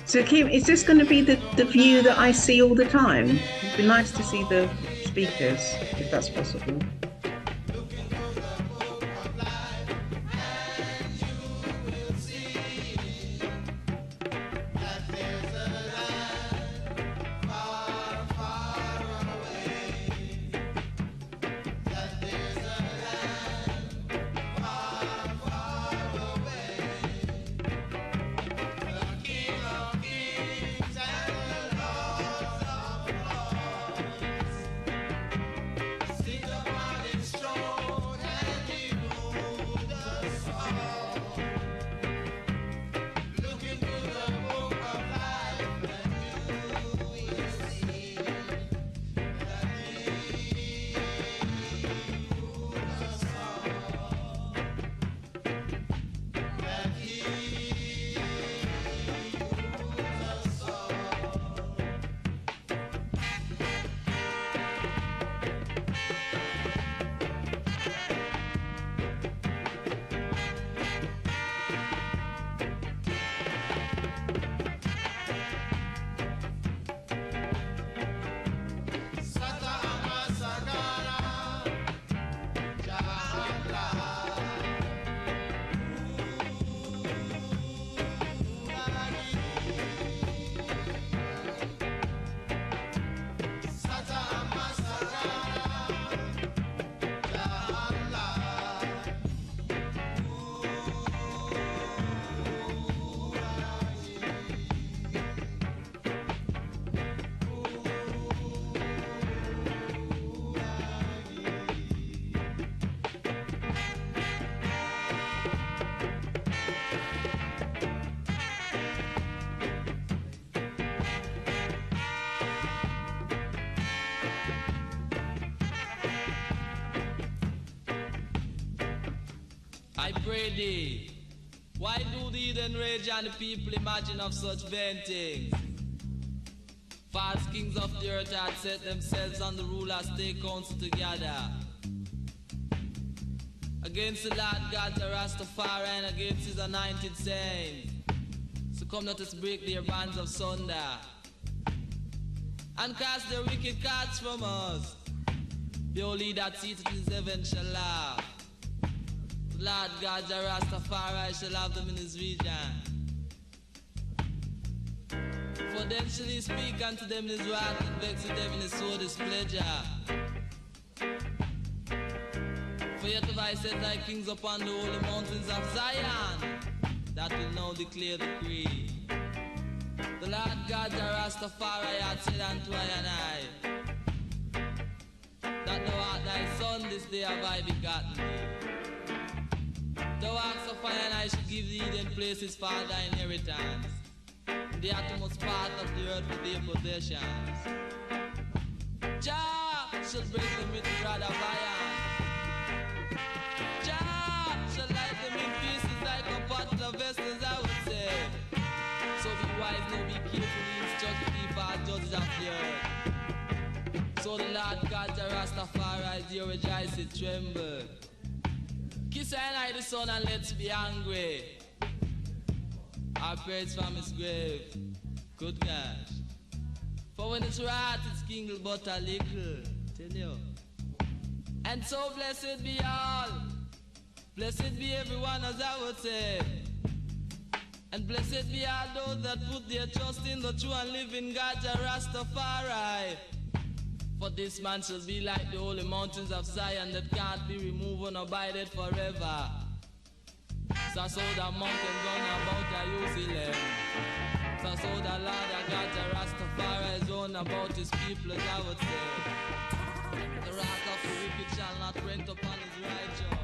So, Kim, is this going to be the view that I see all the time? It'd be nice to see the speakers, if that's possible. I pray thee, why do the heathen rage and the people imagine of such vain things? False kings of the earth had set themselves on the rulers take counsel together against the Lord God the Rastafari and against his anointed saints. So come let us break their bands of sunder and cast their wicked cards from us. The only that seated in heaven shall laugh. Lord God, the Rastafari shall have them in his region. For them shall he speak unto them in his wrath, and vex with them in his soul displeasure. For yet have I set thy kings upon the holy mountains of Zion, that will now declare the creed. The Lord God, the Rastafari, hath said unto I and I, that thou art thy son, this day have I begotten thee. Thou asked of I and I should give thee in places for thy inheritance, the uttermost part of the earth for their possessions. Jah shall break them with the rod of iron. Jah shall light them in pieces like a bottle of vessels, I would say. So be wise, now be careful, instruct the people as judges of the earth. So the Lord God, the Rastafari, is here, rejoice, it tremble. Kiss and I the sun and let's be angry. Our prayers from his grave. Good gosh. For when it's right, it's kingle but a little. Tell you. And so blessed be all. Blessed be everyone, as I would say. And blessed be all those that put their trust in the true and living God, Jah Rastafari. For this man shall be like the holy mountains of Zion that can't be removed and abided forever. So the mountain gone about a Jerusalem. So the Lord our God, the Rastafari, is on about his people, as I would say. The wrath of the wicked shall not rent upon his righteous.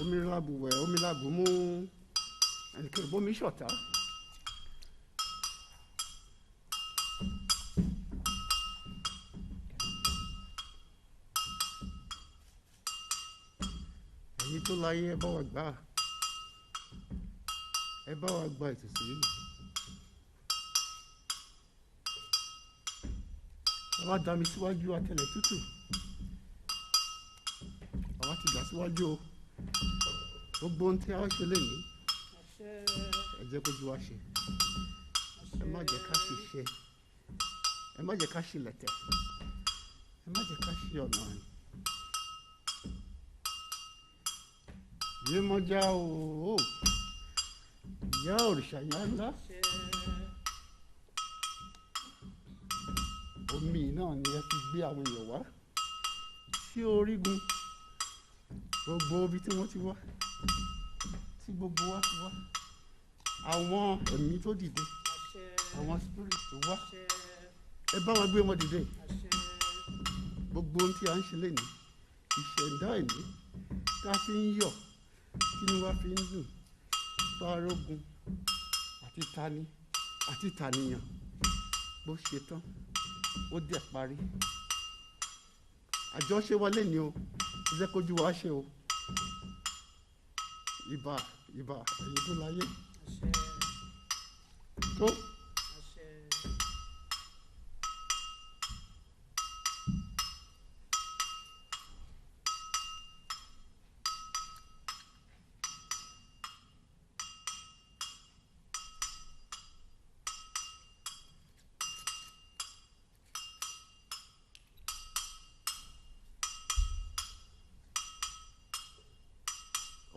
omi lábùwẹ̀ omi lábùmú ẹnìkan ìbomi ṣọ̀tá. ẹ̀yin tó láyé ẹ bá wa gbà ẹ bá wa gba ìtùsí yìí. àwa dá mi síwájú atẹlẹ tútù àwa ti dà síwájú o gbogbo ohun tí a ṣe léyìí ẹ jẹ́ kójú wa ṣe ẹ má jẹ́ ká ṣiṣẹ́ ẹ má jẹ́ ká ṣilẹ̀tẹ̀ ẹ má jẹ́ ká ṣe ọ̀nà rìn. Yémọjá o ìyá òrìṣà yá ńlá omi náà ni ẹ fi gbé àwọn èèyàn wá sí orígun gbogbo ibi tí wọ́n ti wá tí gbogbo wa ti wá àwọn ẹ̀mí tó dìde àwọn spirit tó wá ẹ bá wa gbé wọn dìde gbogbo ohun tí a ń ṣe lénìí ìṣẹ̀dá ẹ̀mí tá a fi ń yọ̀ tí ni wá fi ń dùn bá arógun àti tani àti tànìyàn bó ṣe tán ó dẹ̀ parí àjọṣe wa lénìí o ẹ jẹ́ kójú wa ṣe o ìbà ìbà ẹ̀yin tó láyé tó.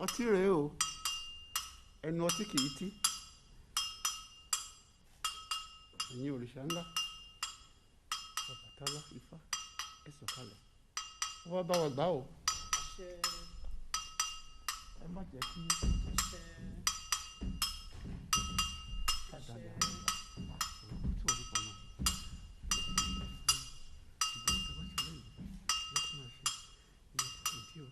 ọtí rèé o ẹnu ọtí kìí tí ẹ̀yin òrìṣà ńlá Ọbàtálá Ifá ẹ sọ̀kalẹ̀ wọ́n bá wa gbà o ẹ má jẹ́ kí kádàlẹ̀ àwọn ọ̀rọ̀ tó orí kan náà ìgbà tó bá ṣe lẹ́yìn lọ́kùn máa ṣe ìyẹn tó kù tí o.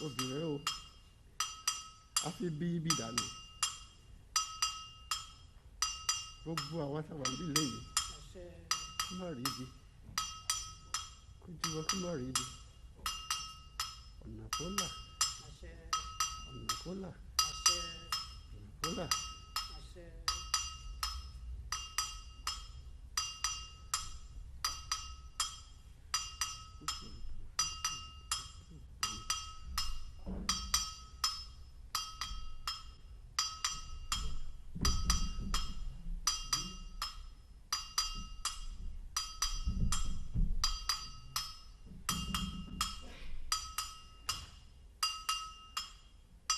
obìnrin o a fi bí ibi dànù gbogbo àwọn táwa ń bí lẹ́yìn kí má rí ibi kójú wa kí má rí ibi ọ̀nà kó là ọ̀nà kó là ọ̀nà kó là.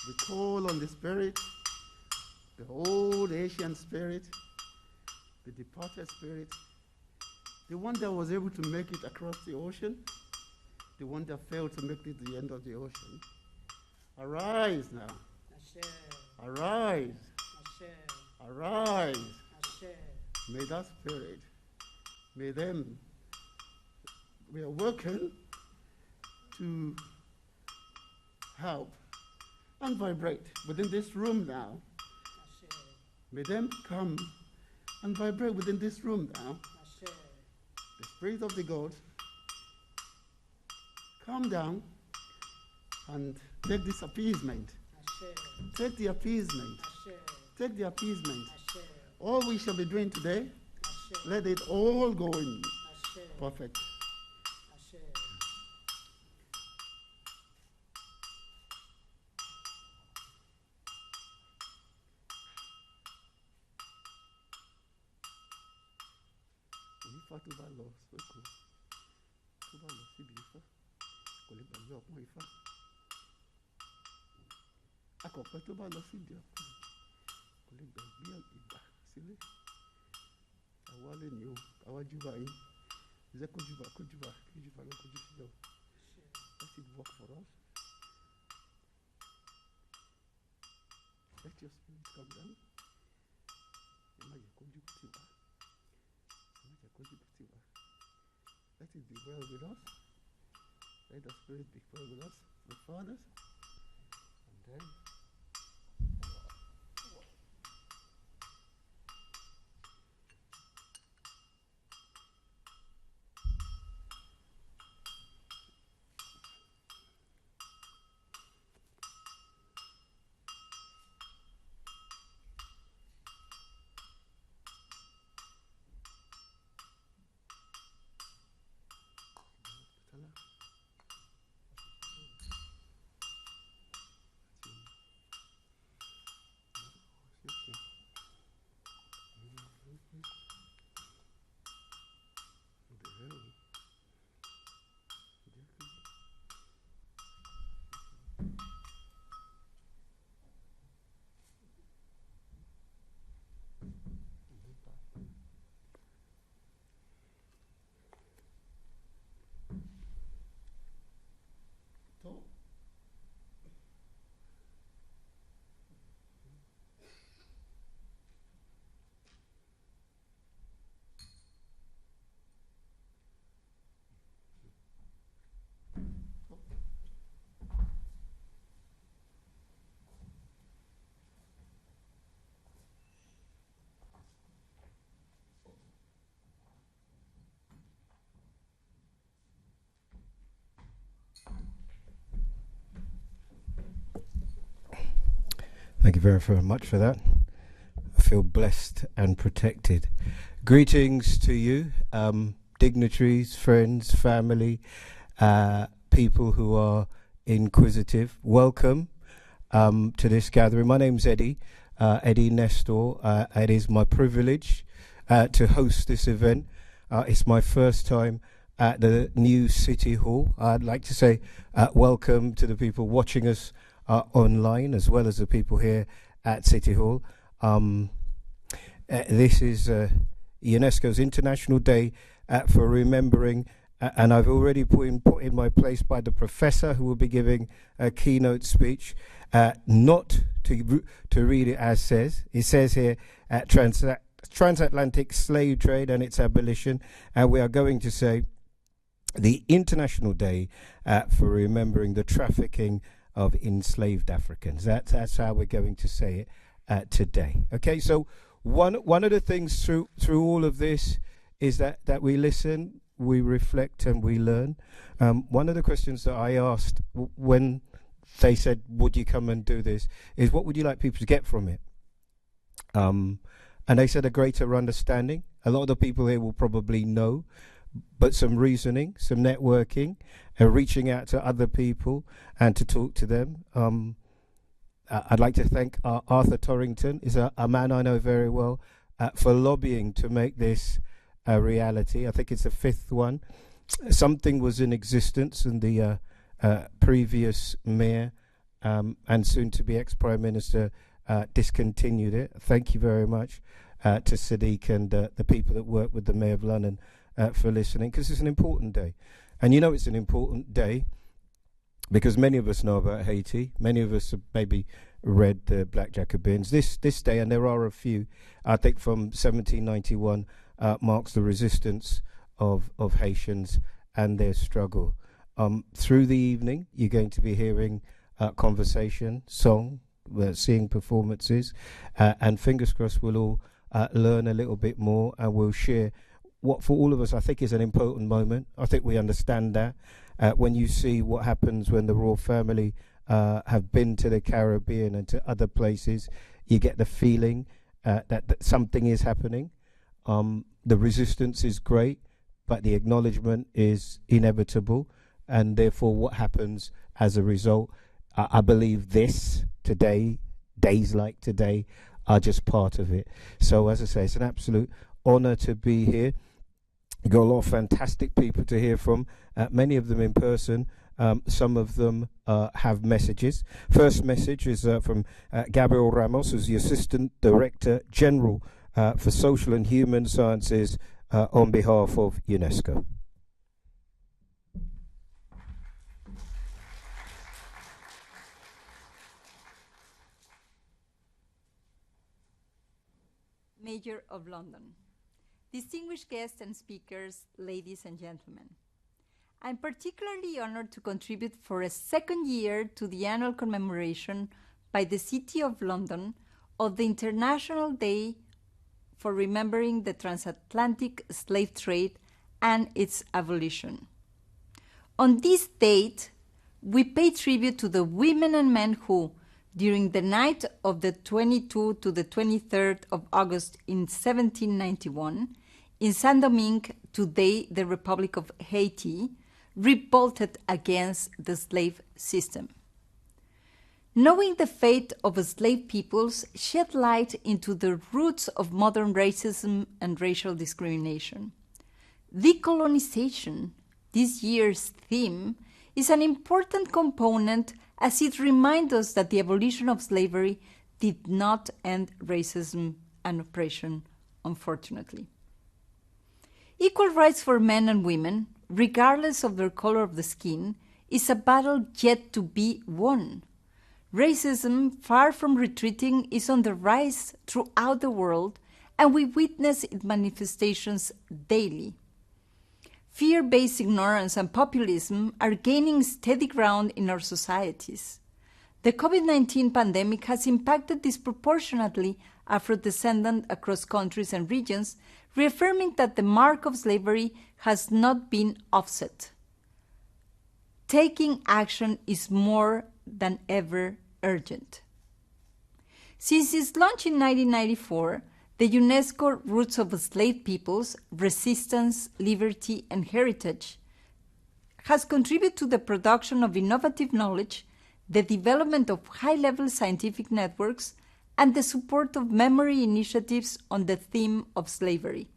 We call on the spirit, the old Haitian spirit, the departed spirit, the one that was able to make it across the ocean, the one that failed to make it to the end of the ocean. Arise now. Arise. Arise. May that spirit, may them, we are working to help and vibrate within this room now. May them come and vibrate within this room now. The spirit of the God, come down and take this appeasement. Take the appeasement. Take the appeasement. All we shall be doing today, let it all go in perfect. Ifá tó bá lọ sóko tó bá lọ síbi Ifá kò lè gbàgbé ọpọ́n Ifá. Akọ̀pẹ tó bá lọ síbi ọpọ́n kò lè gbàgbé ìgbà sílé. Àwa lè ní o. àwa júbà yín. Ẹ jẹ́ kó júbà lọ kojú sílẹ̀ o. Let it work for us. Let your spirit come down. Ẹ má yẹ kó júbà tì wá. Let it be well with us. Let the spirit be well with us, the fathers, and then Thank you very, very much for that. I feel blessed and protected. Greetings to you, dignitaries, friends, family, people who are inquisitive. Welcome to this gathering. My name's Eddie Nestor. It is my privilege to host this event. It's my first time at the new City Hall. I'd like to say welcome to the people watching us online, as well as the people here at City Hall. This is UNESCO's International Day for Remembering, and I've already put in my place by the professor who will be giving a keynote speech, not to read it as says. It says here, Transatlantic slave trade and its abolition, and we are going to say the International Day for Remembering the Trafficking of Enslaved Africans. That's how we're going to say it today. Okay, so one of the things through all of this is that we listen, we reflect, and we learn. One of the questions that I asked when they said, would you come and do this, is what would you like people to get from it? And they said a greater understanding. A lot of the people here will probably know, but some reasoning, some networking, and reaching out to other people and to talk to them. I'd like to thank Arthur Torrington, is a man I know very well, for lobbying to make this a reality. I think it's the 5th one. Something was in existence, and the previous mayor and soon-to-be ex-prime minister discontinued it. Thank you very much to Sadiq and the people that work with the Mayor of London for listening, because it's an important day. And you know it's an important day because many of us know about Haiti. Many of us have maybe read the Black Jacobins. This day, and there are a few, I think from 1791, marks the resistance of Haitians and their struggle. Through the evening, you're going to be hearing conversation, song, seeing performances, and fingers crossed we'll all learn a little bit more, and we'll share what for all of us I think is an important moment. I think we understand that when you see what happens when the royal family have been to the Caribbean and to other places, you get the feeling that something is happening. The resistance is great, but the acknowledgement is inevitable, and therefore what happens as a result, I believe this today, days like today, are just part of it. So as I say, it's an absolute honor to be here. You've got a lot of fantastic people to hear from, many of them in person. Some of them have messages. First message is from Gabriel Ramos, who's the Assistant Director General for Social and Human Sciences on behalf of UNESCO. Mayor of London, distinguished guests and speakers, ladies and gentlemen. I'm particularly honored to contribute for a second year to the annual commemoration by the City of London of the International Day for Remembering the Transatlantic Slave Trade and its Abolition. On this date, we pay tribute to the women and men who, during the night of the 22 to the 23rd of August in 1791, in Saint-Domingue, today the Republic of Haiti, revolted against the slave system. Knowing the fate of slave peoples shed light into the roots of modern racism and racial discrimination. Decolonization, this year's theme, is an important component as it reminds us that the abolition of slavery did not end racism and oppression, unfortunately. Equal rights for men and women, regardless of their color of the skin, is a battle yet to be won. Racism, far from retreating, is on the rise throughout the world, and we witness its manifestations daily. Fear-based ignorance and populism are gaining steady ground in our societies. The COVID-19 pandemic has impacted disproportionately Afro-descendants across countries and regions, reaffirming that the mark of slavery has not been offset. Taking action is more than ever urgent. Since its launch in 1994, the UNESCO Roots of Slave Peoples, Resistance, Liberty, and Heritage has contributed to the production of innovative knowledge, the development of high-level scientific networks, and the support of memory initiatives on the theme of slavery,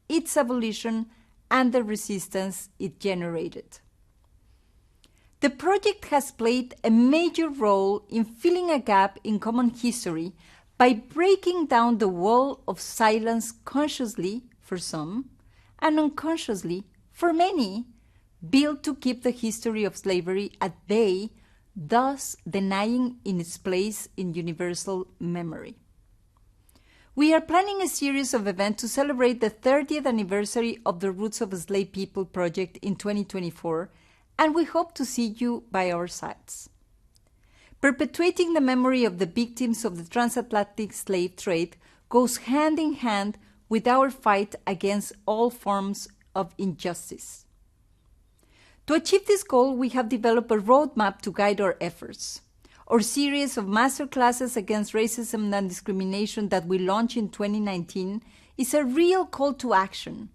its abolition, and the resistance it generated. The project has played a major role in filling a gap in common history by breaking down the wall of silence consciously for some and unconsciously for many, built to keep the history of slavery at bay, thus denying in its place in universal memory. We are planning a series of events to celebrate the 30th anniversary of the Roots of Slave People project in 2024, and we hope to see you by our sides. Perpetuating the memory of the victims of the transatlantic slave trade goes hand in hand with our fight against all forms of injustice. To achieve this goal, we have developed a roadmap to guide our efforts. Our series of masterclasses against racism and discrimination that we launched in 2019 is a real call to action.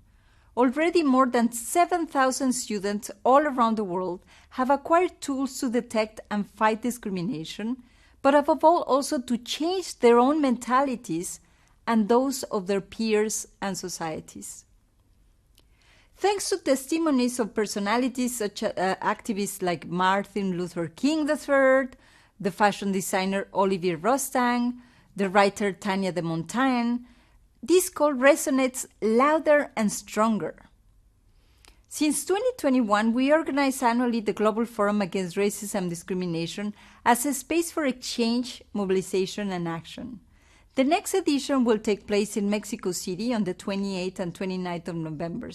Already more than 7,000 students all around the world have acquired tools to detect and fight discrimination, but above all also to change their own mentalities and those of their peers and societies. Thanks to testimonies of personalities such as activists like Martin Luther King III, the fashion designer Olivier Rostand, the writer Tania de Montaigne, this call resonates louder and stronger. Since 2021, we organize annually the Global Forum Against Racism and Discrimination as a space for exchange, mobilization, and action. The next edition will take place in Mexico City on the 28th and 29th of November.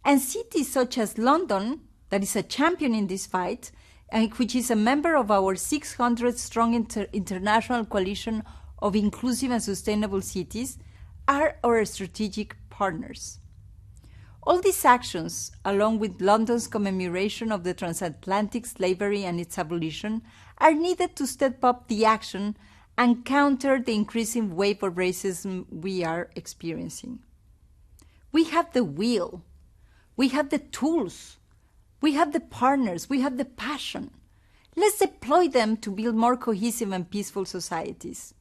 And cities such as London, that is a champion in this fight, and which is a member of our 600-strong international coalition of inclusive and sustainable cities, are our strategic partners. All these actions, along with London's commemoration of the transatlantic slavery and its abolition, are needed to step up the action and counter the increasing wave of racism we are experiencing. We have the will, we have the tools, we have the partners, we have the passion. Let's deploy them to build more cohesive and peaceful societies.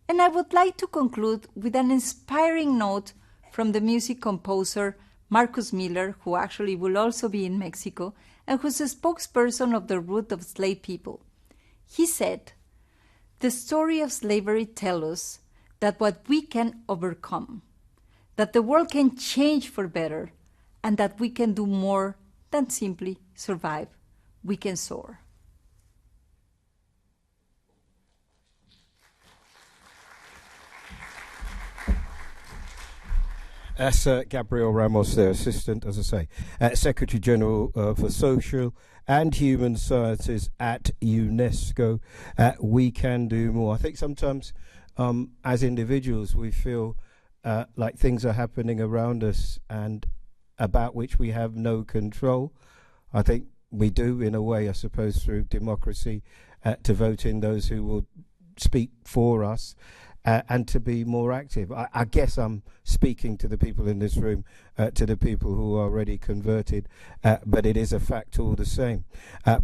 And I would like to conclude with an inspiring note from the music composer Marcus Miller, who actually will also be in Mexico, and who's a spokesperson of the Root of Slave People. He said, "The story of slavery tells us that what we can overcome, that the world can change for better, and that we can do more than simply survive. We can soar. That's Gabriel Ramos, their assistant, as I say, Secretary General for Social and Human Sciences at UNESCO. We can do more. I think sometimes as individuals we feel like things are happening around us and about which we have no control. I think we do, in a way, I suppose, through democracy, to vote in those who will speak for us. And to be more active. I guess I'm speaking to the people in this room, to the people who are already converted, but it is a fact all the same.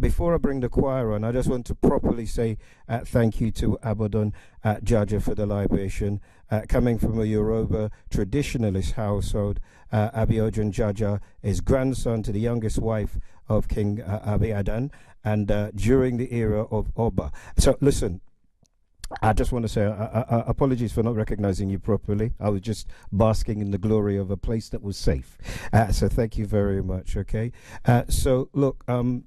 Before I bring the choir on, I just want to properly say thank you to Abodon Jaja for the libation. Coming from a Yoruba traditionalist household, Abiodun Jaja is grandson to the youngest wife of King Abiadan, and during the era of Oba. So listen, I just want to say apologies for not recognizing you properly. I was just basking in the glory of a place that was safe. So thank you very much, okay? So look, I'd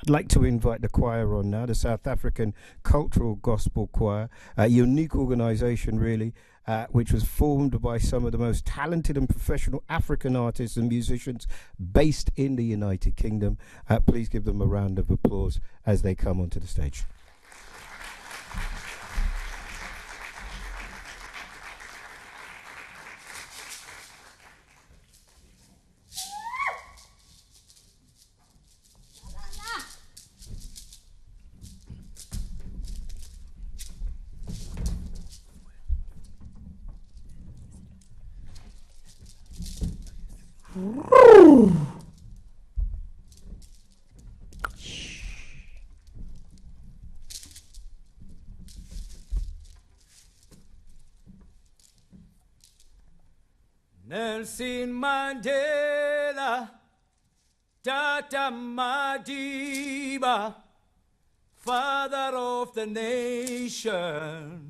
like to invite the choir on now, the South African Cultural Gospel Choir, a unique organization really, which was formed by some of the most talented and professional African artists and musicians based in the United Kingdom. Please give them a round of applause as they come onto the stage. Nelson Mandela, Tata Madiba, father of the nation.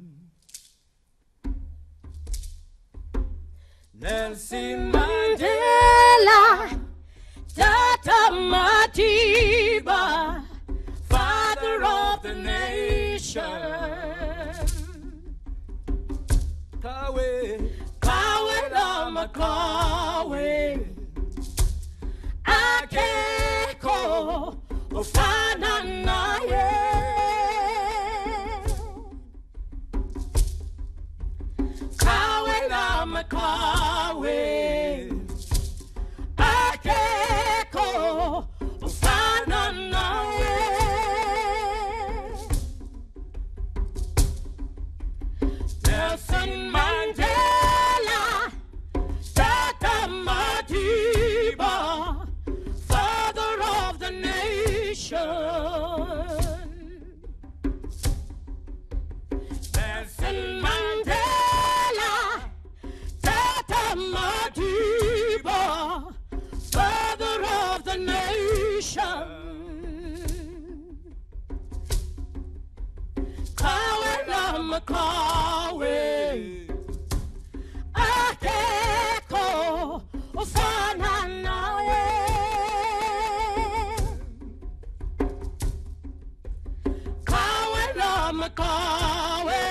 Nelson Mandela, Tata Madiba, father of the nation. Kawe, Kawe lama kawe, akeko ufana naye. Kawe lama kawe, akeko ufana naye. Nelson Mandela, Tata Madiba, father of the nation. Nelson Mandela, Tata Madiba, father of the nation. Kawe lama kawe, akeko ufana nawe. Kawe lama kawe,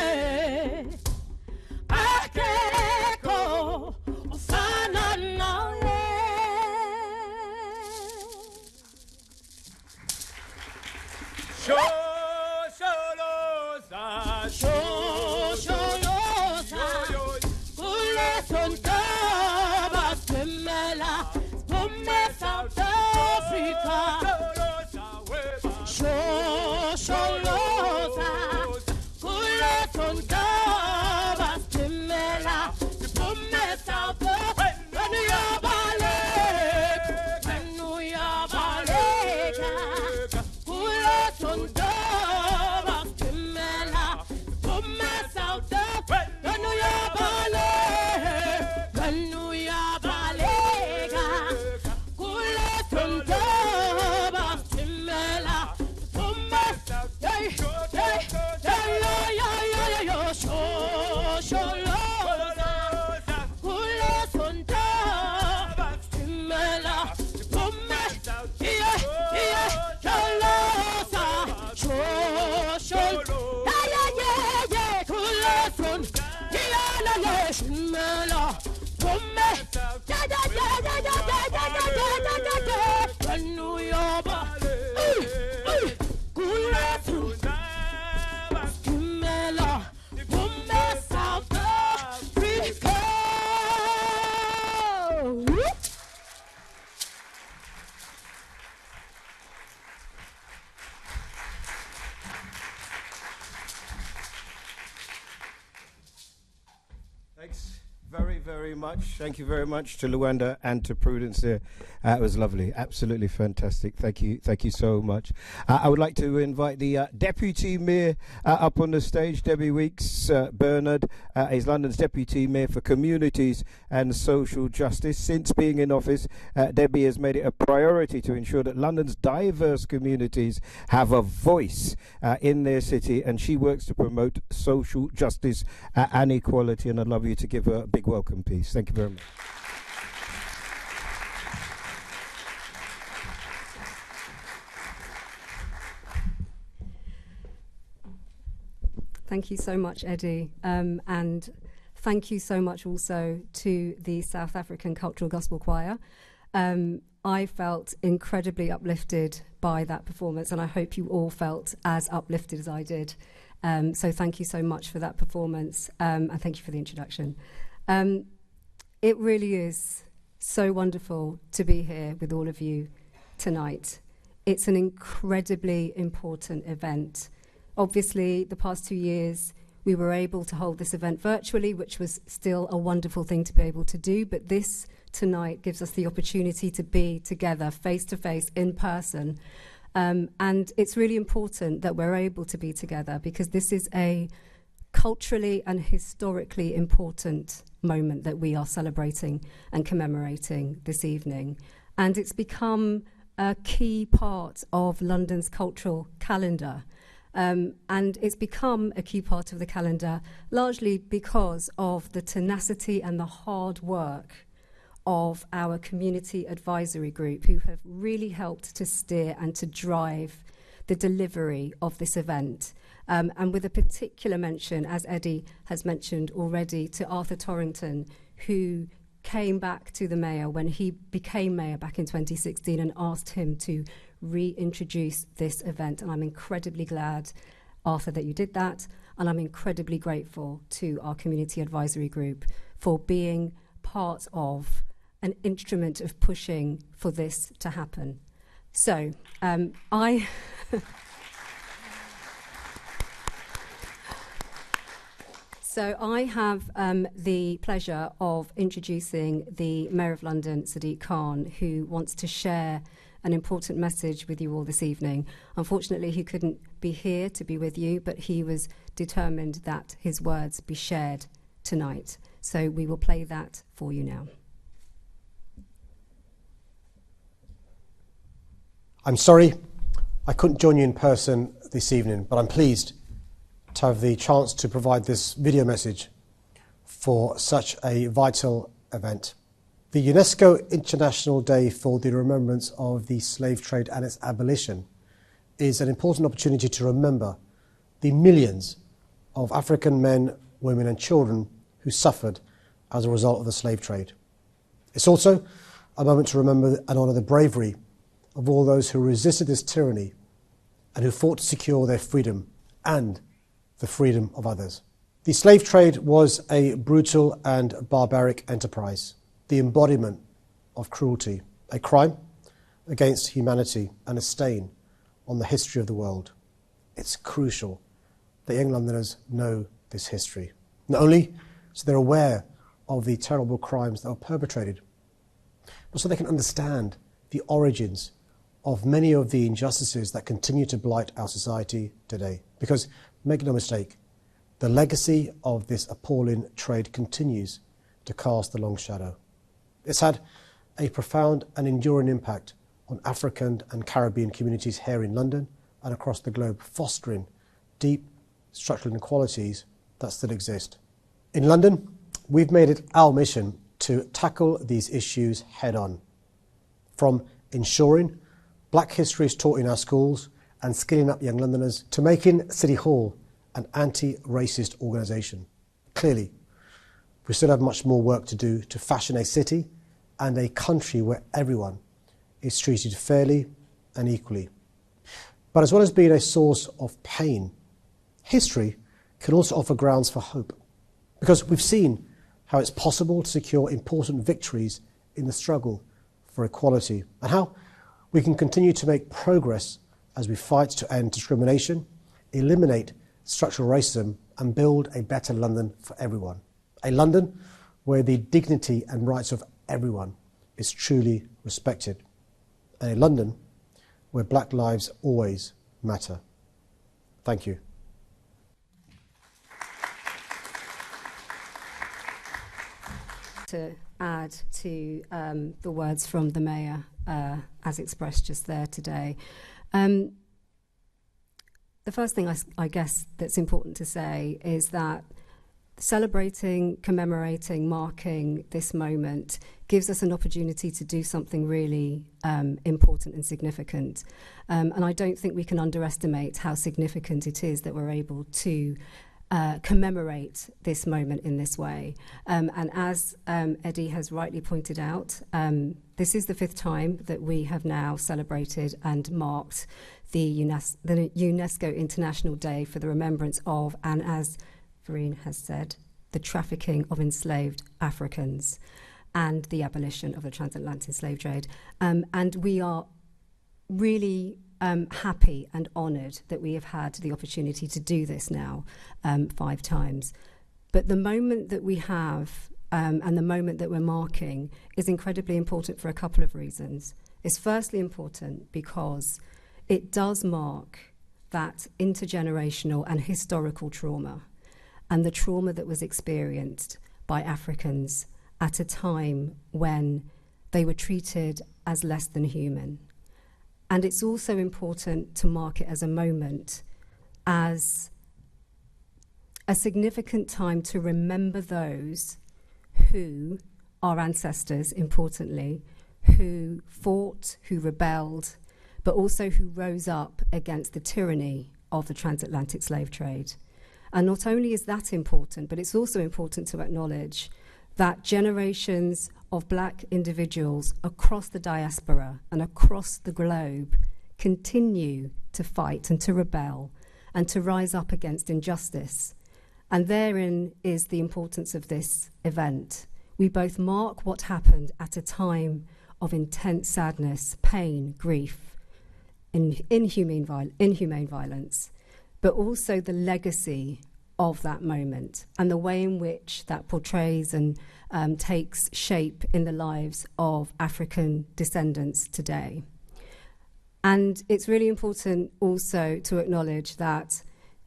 akeko ufana nawe. Shosholoza, shosholoza. very much. Thank you very much to Luanda and to Prudence there. It was lovely. Absolutely fantastic. Thank you. Thank you so much. I would like to invite the Deputy Mayor up on the stage, Debbie Weeks. Bernard is London's Deputy Mayor for Communities and Social Justice. Since being in office, Debbie has made it a priority to ensure that London's diverse communities have a voice in their city, and she works to promote social justice and equality. And I'd love you to give her a big welcome, please. Thank you very much. Thank you so much, Eddie. And thank you so much also to the South African Cultural Gospel Choir. I felt incredibly uplifted by that performance, and I hope you all felt as uplifted as I did. So thank you so much for that performance, and thank you for the introduction. It really is so wonderful to be here with all of you tonight. It's an incredibly important event. Obviously, the past 2 years, we were able to hold this event virtually, which was still a wonderful thing to be able to do, but this tonight gives us the opportunity to be together, face-to-face, in person. And it's really important that we're able to be together because this is a culturally and historically important moment that we are celebrating and commemorating this evening. And it's become a key part of London's cultural calendar. And it's become a key part of the calendar largely because of the tenacity and the hard work of our community advisory group, who have really helped to steer and to drive the delivery of this event. And with a particular mention, as Eddie has mentioned already, to Arthur Torrington, who came back to the mayor when he became mayor back in 2016 and asked him to reintroduce this event. And I'm incredibly glad, Arthur, that you did that. And I'm incredibly grateful to our community advisory group for being part of an instrument of pushing for this to happen. So I have the pleasure of introducing the Mayor of London, Sadiq Khan, who wants to share an important message with you all this evening. Unfortunately, he couldn't be here to be with you, but he was determined that his words be shared tonight. So we will play that for you now. I'm sorry I couldn't join you in person this evening, but I'm pleased to have the chance to provide this video message for such a vital event. The UNESCO International Day for the Remembrance of the Slave Trade and its Abolition is an important opportunity to remember the millions of African men, women and children who suffered as a result of the slave trade. It's also a moment to remember and honour the bravery of all those who resisted this tyranny and who fought to secure their freedom and the freedom of others. The slave trade was a brutal and barbaric enterprise, the embodiment of cruelty, a crime against humanity and a stain on the history of the world. It's crucial that young Londoners know this history, not only so they're aware of the terrible crimes that were perpetrated, but so they can understand the origins of many of the injustices that continue to blight our society today. Because, make no mistake, the legacy of this appalling trade continues to cast a long shadow. It's had a profound and enduring impact on African and Caribbean communities here in London and across the globe, fostering deep structural inequalities that still exist. In London, we've made it our mission to tackle these issues head on, from ensuring Black history is taught in our schools and skilling up young Londoners to making City Hall an anti-racist organisation. Clearly, we still have much more work to do to fashion a city and a country where everyone is treated fairly and equally. But as well as being a source of pain, history can also offer grounds for hope, because we've seen how it's possible to secure important victories in the struggle for equality, and how we can continue to make progress as we fight to end discrimination, eliminate structural racism, and build a better London for everyone. A London where the dignity and rights of everyone is truly respected, and in London, where black lives always matter. Thank you. To add to the words from the Mayor as expressed just there today. The first thing I guess that's important to say is that celebrating, commemorating, marking this moment gives us an opportunity to do something really important and significant. And I don't think we can underestimate how significant it is that we're able to commemorate this moment in this way. And as Eddie has rightly pointed out, this is the 5th time that we have now celebrated and marked the UNESCO International Day for the remembrance of, and as Vereen has said, the trafficking of enslaved Africans and the abolition of the transatlantic slave trade. And we are really happy and honoured that we have had the opportunity to do this now 5 times. But the moment that we have and the moment that we're marking is incredibly important for a couple of reasons. It's firstly important because it does mark that intergenerational and historical trauma and the trauma that was experienced by Africans at a time when they were treated as less than human. And it's also important to mark it as a moment, as a significant time to remember those who, our ancestors, importantly, who fought, who rebelled, but also who rose up against the tyranny of the transatlantic slave trade. And not only is that important, but it's also important to acknowledge that generations of black individuals across the diaspora and across the globe continue to fight and to rebel and to rise up against injustice. And therein is the importance of this event. We both mark what happened at a time of intense sadness, pain, grief, inhumane violence, but also the legacy of that moment and the way in which that portrays and takes shape in the lives of African descendants today. And it's really important also to acknowledge that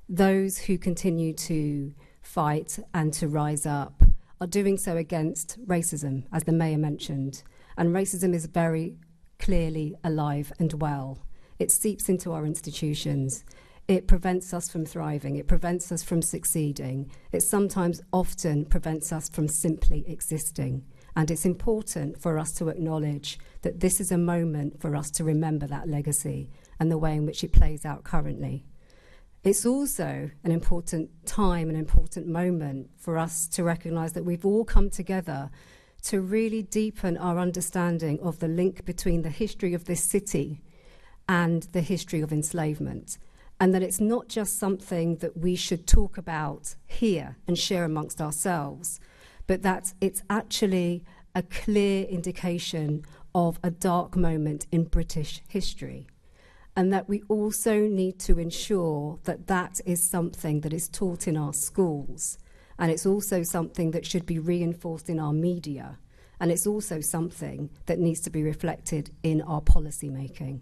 those who continue to fight and to rise up are doing so against racism, as the Mayor mentioned. And racism is very clearly alive and well. It seeps into our institutions. It prevents us from thriving. It prevents us from succeeding. It sometimes often prevents us from simply existing. And it's important for us to acknowledge that this is a moment for us to remember that legacy and the way in which it plays out currently. It's also an important time, an important moment for us to recognise that we've all come together to really deepen our understanding of the link between the history of this city and the history of enslavement. And that it's not just something that we should talk about here and share amongst ourselves, but that it's actually a clear indication of a dark moment in British history. And that we also need to ensure that that is something that is taught in our schools. And it's also something that should be reinforced in our media. And it's also something that needs to be reflected in our policy making.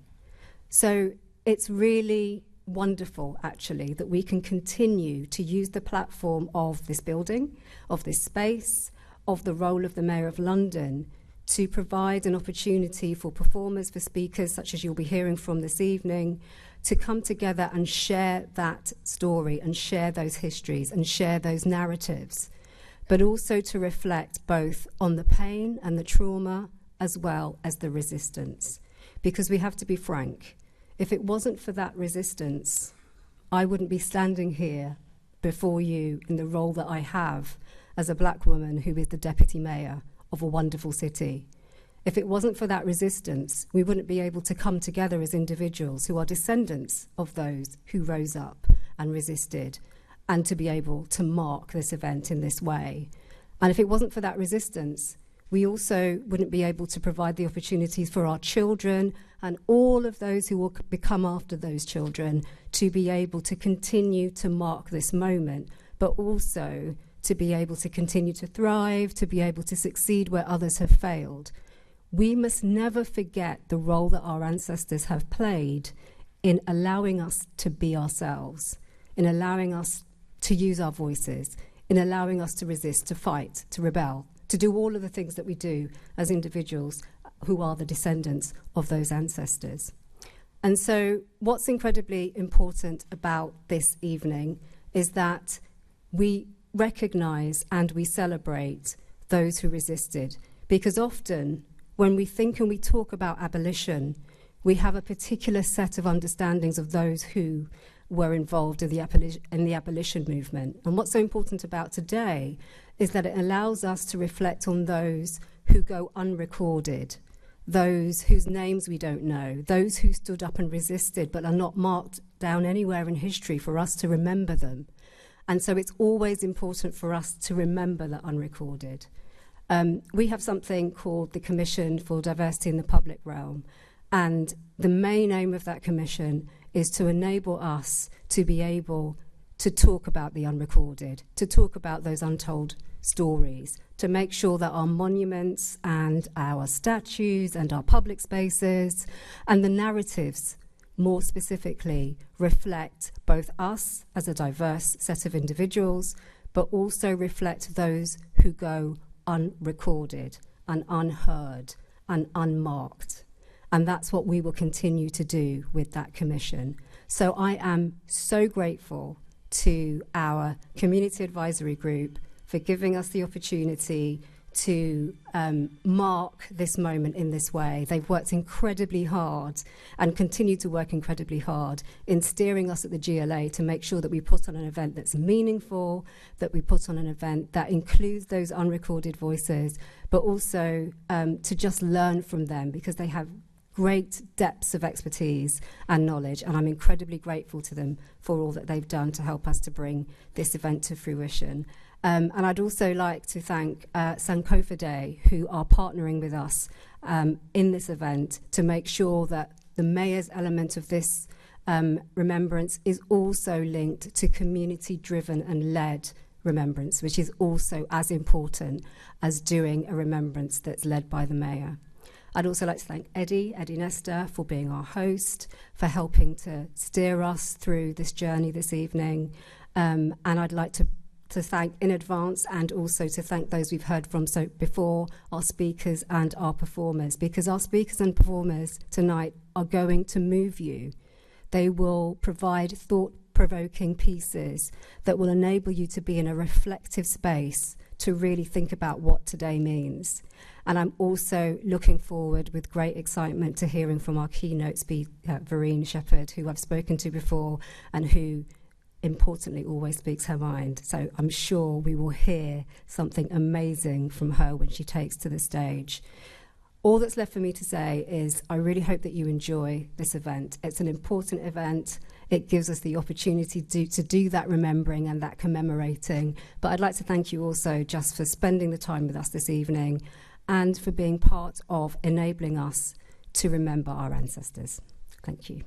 So it's really wonderful, actually, that we can continue to use the platform of this building, of this space, of the role of the Mayor of London to provide an opportunity for performers, for speakers, such as you'll be hearing from this evening, to come together and share that story and share those histories and share those narratives, but also to reflect both on the pain and the trauma as well as the resistance. Because we have to be frank, if it wasn't for that resistance, I wouldn't be standing here before you in the role that I have as a black woman who is the Deputy Mayor of a wonderful city. If it wasn't for that resistance, we wouldn't be able to come together as individuals who are descendants of those who rose up and resisted, and to be able to mark this event in this way. And if it wasn't for that resistance, we also wouldn't be able to provide the opportunities for our children and all of those who will become after those children to be able to continue to mark this moment, but also to be able to continue to thrive, to be able to succeed where others have failed. We must never forget the role that our ancestors have played in allowing us to be ourselves, in allowing us to use our voices, in allowing us to resist, to fight, to rebel, to do all of the things that we do as individuals who are the descendants of those ancestors. And so what's incredibly important about this evening is that we recognize and we celebrate those who resisted, because often when we think and we talk about abolition, we have a particular set of understandings of those who were involved in the abolition movement. And what's so important about today is that it allows us to reflect on those who go unrecorded, those whose names we don't know, those who stood up and resisted but are not marked down anywhere in history for us to remember them. And so it's always important for us to remember the unrecorded. We have something called the Commission for Diversity in the Public Realm, and the main aim of that commission is to enable us to be able to talk about the unrecorded, to talk about those untold stories, to make sure that our monuments and our statues and our public spaces and the narratives more specifically reflect both us as a diverse set of individuals, but also reflect those who go unrecorded and unheard and unmarked. And that's what we will continue to do with that commission. So I am so grateful to our community advisory group for giving us the opportunity to mark this moment in this way. They've worked incredibly hard and continue to work incredibly hard in steering us at the GLA to make sure that we put on an event that's meaningful, that we put on an event that includes those unrecorded voices, but also to just learn from them, because they have great depths of expertise and knowledge, and I'm incredibly grateful to them for all that they've done to help us to bring this event to fruition. And I'd also like to thank Sankofa Day, who are partnering with us in this event to make sure that the mayor's element of this remembrance is also linked to community-driven and led remembrance, which is also as important as doing a remembrance that's led by the mayor. I'd also like to thank Eddie Nesta, for being our host, for helping to steer us through this journey this evening. And I'd like to thank in advance, and also to thank those we've heard from before, our speakers and our performers, because our speakers and performers tonight are going to move you. They will provide thought-provoking pieces that will enable you to be in a reflective space to really think about what today means. And I'm also looking forward with great excitement to hearing from our keynote speaker, Vereen Shepherd, who I've spoken to before and who importantly always speaks her mind. So I'm sure we will hear something amazing from her when she takes to the stage. All that's left for me to say is I really hope that you enjoy this event. It's an important event. It gives us the opportunity to do that remembering and that commemorating. But I'd like to thank you also just for spending the time with us this evening and for being part of enabling us to remember our ancestors. Thank you.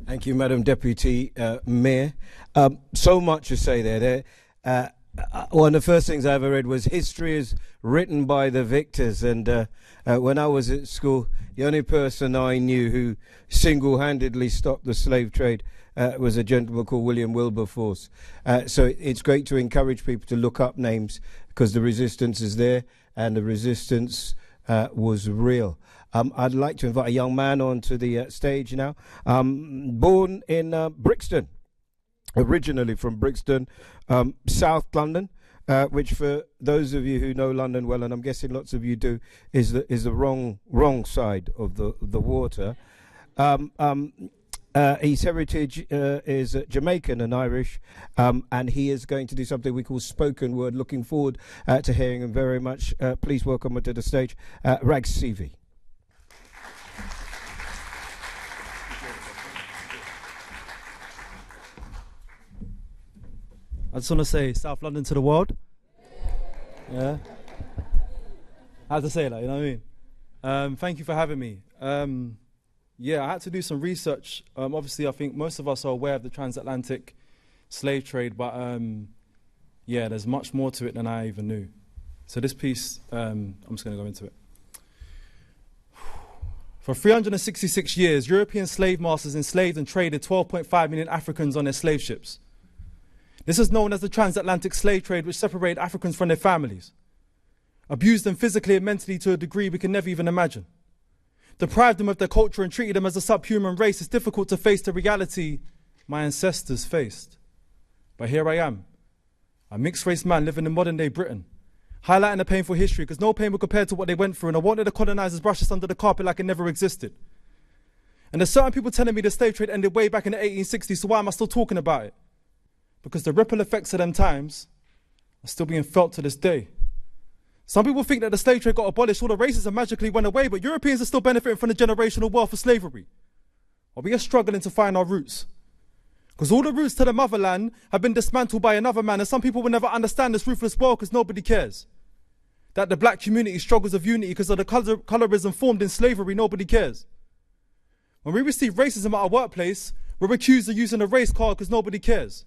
Thank you, Madam Deputy Mayor. So much to say there. One of the first things I ever read was history is written by the victors. And when I was at school, the only person I knew who single-handedly stopped the slave trade was a gentleman called William Wilberforce. So it's great to encourage people to look up names, because the resistance is there and the resistance was real. I'd like to invite a young man onto the stage now. Born in Brixton, originally from Brixton, South London, which for those of you who know London well, and I'm guessing lots of you do, is the wrong side of the water. His heritage is Jamaican and Irish, and he is going to do something we call spoken word. Looking forward to hearing him very much. Please welcome to the stage, Rags Sivi. I just want to say South London to the world. Yeah. I have to say that, you know what I mean? Thank you for having me. Yeah, I had to do some research. Obviously, I think most of us are aware of the transatlantic slave trade, but yeah, there's much more to it than I even knew. So this piece, I'm just going to go into it. For 366 years, European slave masters enslaved and traded 12.5 million Africans on their slave ships. This is known as the transatlantic slave trade, which separated Africans from their families, abused them physically and mentally to a degree we can never even imagine, deprived them of their culture and treated them as a subhuman race. It's difficult to face the reality my ancestors faced. But here I am, a mixed race man living in modern day Britain, highlighting a painful history because no pain will compare to what they went through, and I wanted the colonizers brush this under the carpet like it never existed. And there's certain people telling me the slave trade ended way back in the 1860s, so why am I still talking about it? Because the ripple effects of them times are still being felt to this day. Some people think that the slave trade got abolished, all the racism magically went away, but Europeans are still benefiting from the generational wealth of slavery. Or we are struggling to find our roots. Because all the roots to the motherland have been dismantled by another man, and some people will never understand this ruthless world because nobody cares. That the black community struggles of unity because of the colorism formed in slavery, nobody cares. When we receive racism at our workplace, we're accused of using a race card because nobody cares.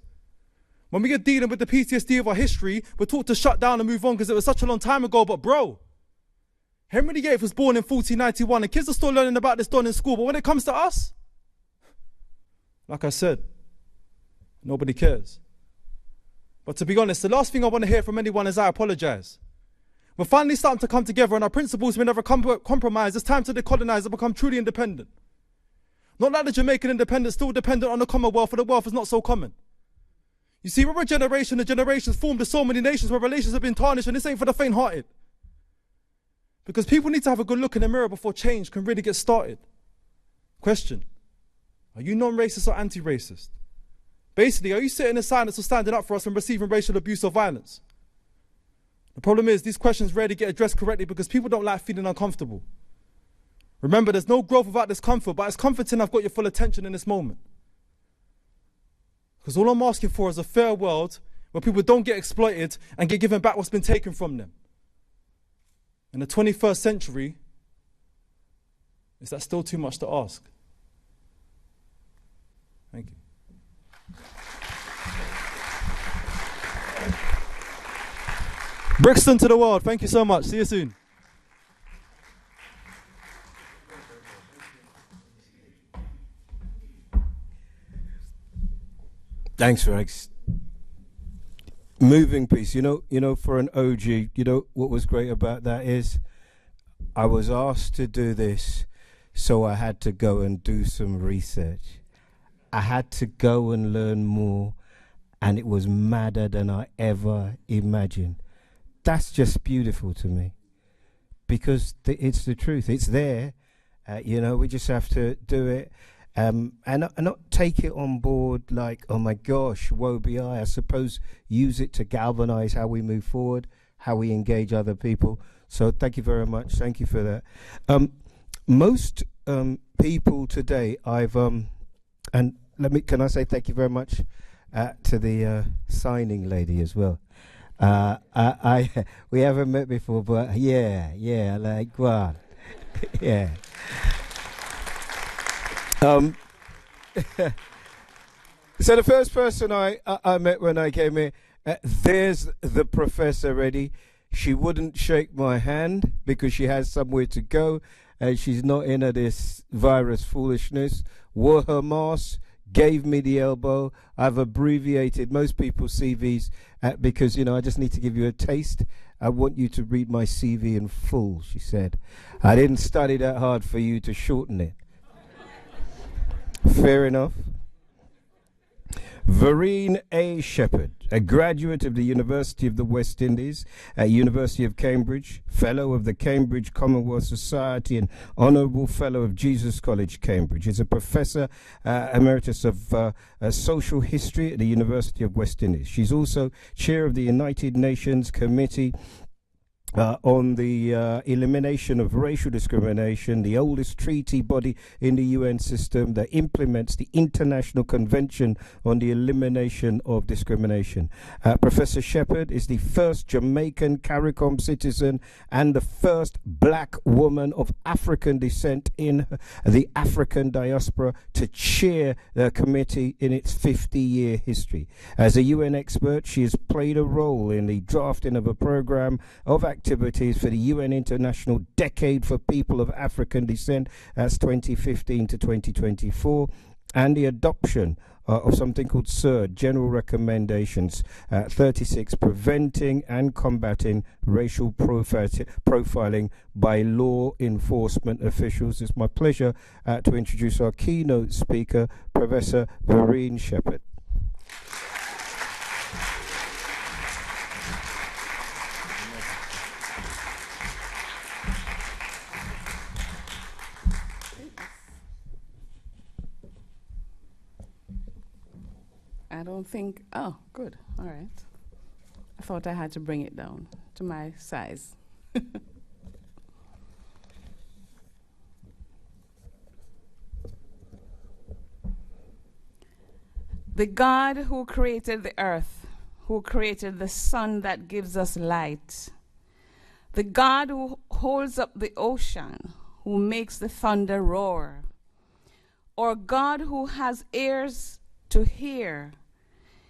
When we are dealing with the PTSD of our history, we're taught to shut down and move on because it was such a long time ago. But bro, Henry VIII was born in 1491 and kids are still learning about this done in school. But when it comes to us, like I said, nobody cares. But to be honest, the last thing I want to hear from anyone is I apologize. We're finally starting to come together and our principles will never compromise. It's time to decolonize and become truly independent. Not like the Jamaican independence, still dependent on the Commonwealth, for the wealth is not so common. You see, we're a generation, the generations formed of so many nations where relations have been tarnished, and this ain't for the faint-hearted. Because people need to have a good look in the mirror before change can really get started. Question: are you non-racist or anti-racist? Basically, are you sitting in silence or standing up for us when receiving racial abuse or violence? The problem is, these questions rarely get addressed correctly because people don't like feeling uncomfortable. Remember, there's no growth without discomfort, but it's comforting I've got your full attention in this moment. Because all I'm asking for is a fair world where people don't get exploited and get given back what's been taken from them. In the 21st century, is that still too much to ask? Thank you. Brixton to the world. Thank you so much. See you soon. Thanks, Rex. Moving piece. You know, for an OG, you know what was great about that is I was asked to do this, so I had to go and do some research. I had to go and learn more, and it was madder than I ever imagined. That's just beautiful to me, because it's the truth. It's there. You know, we just have to do it. And not take it on board like, oh my gosh, woe be I suppose use it to galvanize how we move forward, how we engage other people. So thank you very much. Thank you for that. Most people today, and can I say thank you very much to the signing lady as well. We haven't met before, but yeah, like, wow. Yeah. So the first person I met when I came here, there's the professor ready. She wouldn't shake my hand because she has somewhere to go and she's not into this virus foolishness. Wore her mask, gave me the elbow. I've abbreviated most people's CVs because, you know, I just need to give you a taste. I want you to read my CV in full, she said. I didn't study that hard for you to shorten it. Fair enough. Vereen A. Shepherd, a graduate of the University of the West Indies, University of Cambridge, Fellow of the Cambridge Commonwealth Society and Honourable Fellow of Jesus College, Cambridge. Is a Professor Emeritus of Social History at the University of West Indies. She's also Chair of the United Nations Committee on the elimination of racial discrimination, the oldest treaty body in the UN system that implements the International Convention on the Elimination of Discrimination. Professor Shepherd is the first Jamaican CARICOM citizen and the first black woman of African descent in the African diaspora to chair the committee in its 50-year history. As a UN expert, she has played a role in the drafting of a program of activities for the UN International Decade for People of African Descent, that's 2015 to 2024, and the adoption of something called CERD, General Recommendations 36, Preventing and Combating Racial Profiling by Law Enforcement Officials. It's my pleasure to introduce our keynote speaker, Professor Vereen Shepherd. I don't think, oh, good, all right. I thought I had to bring it down to my size. The God who created the earth, who created the sun that gives us light, the God who holds up the ocean, who makes the thunder roar, or God who has ears to hear,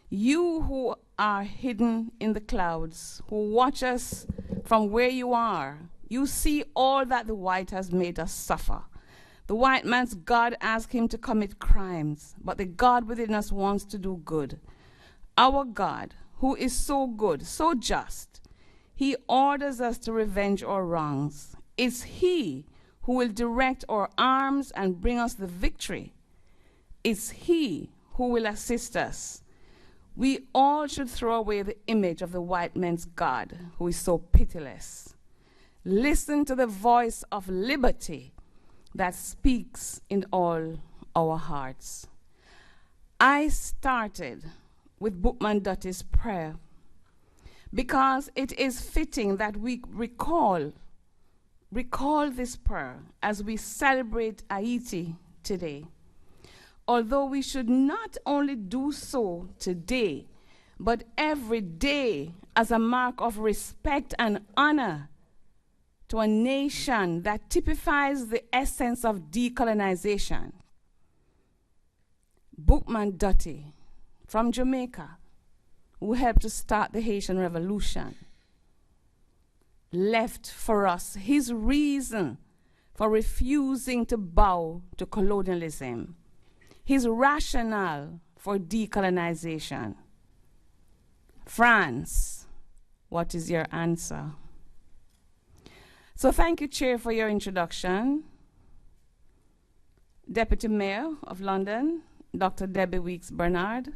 you who are hidden in the clouds, who watch us from where you are, you see all that the white has made us suffer. The white man's God asked him to commit crimes, but the God within us wants to do good. Our God, who is so good, so just, he orders us to revenge our wrongs. It's he who will direct our arms and bring us the victory. It's he who will assist us. We all should throw away the image of the white man's God, who is so pitiless. Listen to the voice of liberty that speaks in all our hearts. I started with Bookman Dutty's prayer because it is fitting that we recall this prayer as we celebrate Haiti today. Although we should not only do so today, but every day as a mark of respect and honor to a nation that typifies the essence of decolonization. Bookman Dutty from Jamaica, who helped to start the Haitian Revolution, left for us his reason for refusing to bow to colonialism, his rationale for decolonization. France, what is your answer? So thank you, Chair, for your introduction. Deputy Mayor of London, Dr. Debbie Weeks Bernard,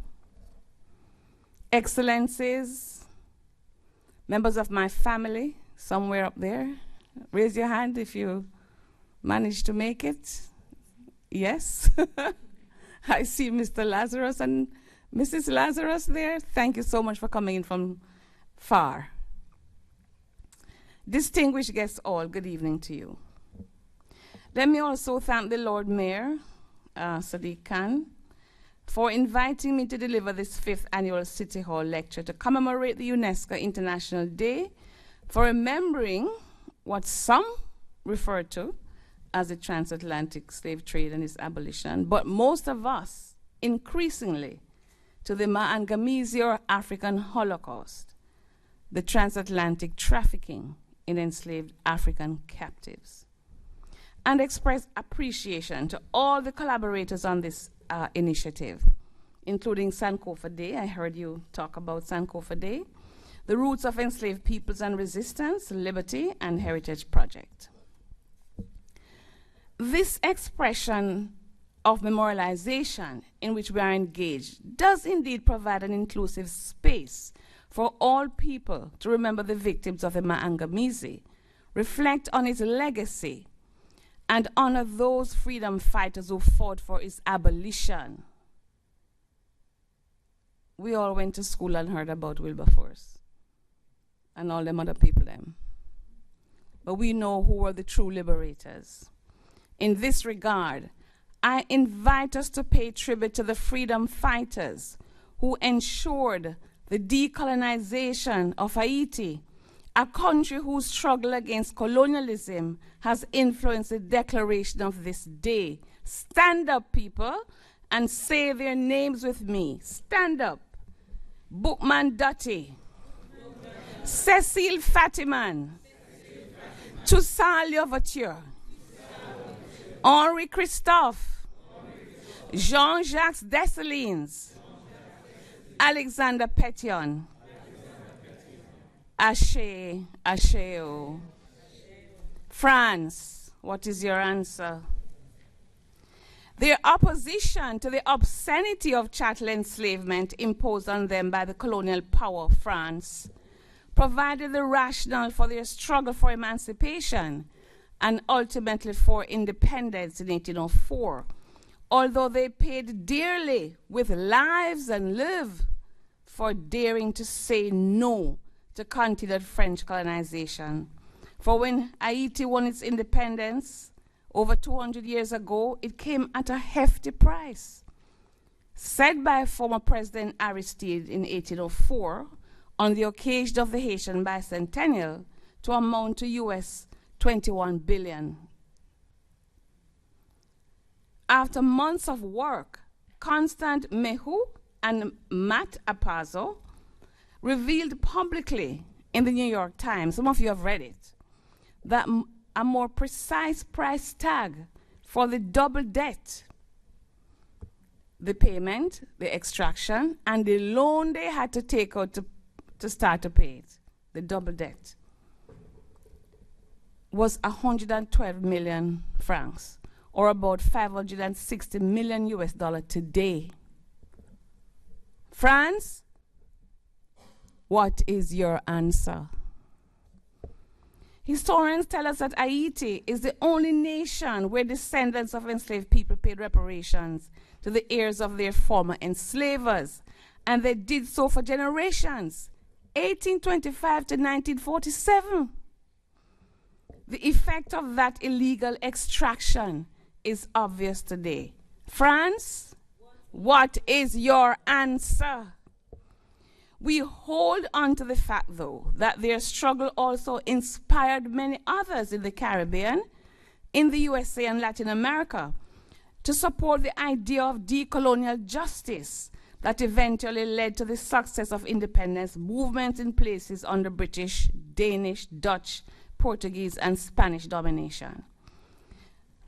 Excellencies, members of my family, somewhere up there, raise your hand if you managed to make it. Yes. I see Mr. Lazarus and Mrs. Lazarus there. Thank you so much for coming in from far. Distinguished guests all, good evening to you. Let me also thank the Lord Mayor, Sadiq Khan, for inviting me to deliver this 5th annual City Hall lecture to commemorate the UNESCO International Day for remembering what some refer to as the transatlantic slave trade and its abolition, but most of us, increasingly, to the Maangamizi or African Holocaust, the transatlantic trafficking in enslaved African captives, and express appreciation to all the collaborators on this initiative, including Sankofa Day. I heard you talk about Sankofa Day, the Roots of Enslaved Peoples and Resistance, Liberty, and Heritage Project. This expression of memorialization in which we are engaged does indeed provide an inclusive space for all people to remember the victims of the Maangamizi, reflect on its legacy, and honor those freedom fighters who fought for its abolition. We all went to school and heard about Wilberforce and all them other people them. but we know who were the true liberators. In this regard, I invite us to pay tribute to the freedom fighters who ensured the decolonization of Haiti, a country whose struggle against colonialism has influenced the declaration of this day. Stand up, people, and say their names with me. Stand up. Bookman Dutty, Cecile Fatiman, Toussaint Louverture, Henri Christophe, Jean-Jacques Dessalines, Alexander Petion, Ashe, Asheo. France, what is your answer? Their opposition to the obscenity of chattel enslavement imposed on them by the colonial power of France provided the rationale for their struggle for emancipation and ultimately for independence in 1804, although they paid dearly with lives and live for daring to say no to continued French colonization. For when Haiti won its independence over 200 years ago, it came at a hefty price. Said by former President Aristide in 1804 on the occasion of the Haitian bicentennial to amount to US 21 billion. After months of work, Constant Mehu and Matt Apazo revealed publicly in the New York Times, some of you have read it, that a more precise price tag for the double debt, the payment, the extraction, and the loan they had to take out to start to pay it, the double debt, was 112 million francs, or about 560 million US dollars today. France, what is your answer? Historians tell us that Haiti is the only nation where descendants of enslaved people paid reparations to the heirs of their former enslavers, and they did so for generations, 1825 to 1947. The effect of that illegal extraction is obvious today. France, what is your answer? We hold on to the fact, though, that their struggle also inspired many others in the Caribbean, in the USA and Latin America, to support the idea of decolonial justice that eventually led to the success of independence movements in places under British, Danish, Dutch, Portuguese, and Spanish domination.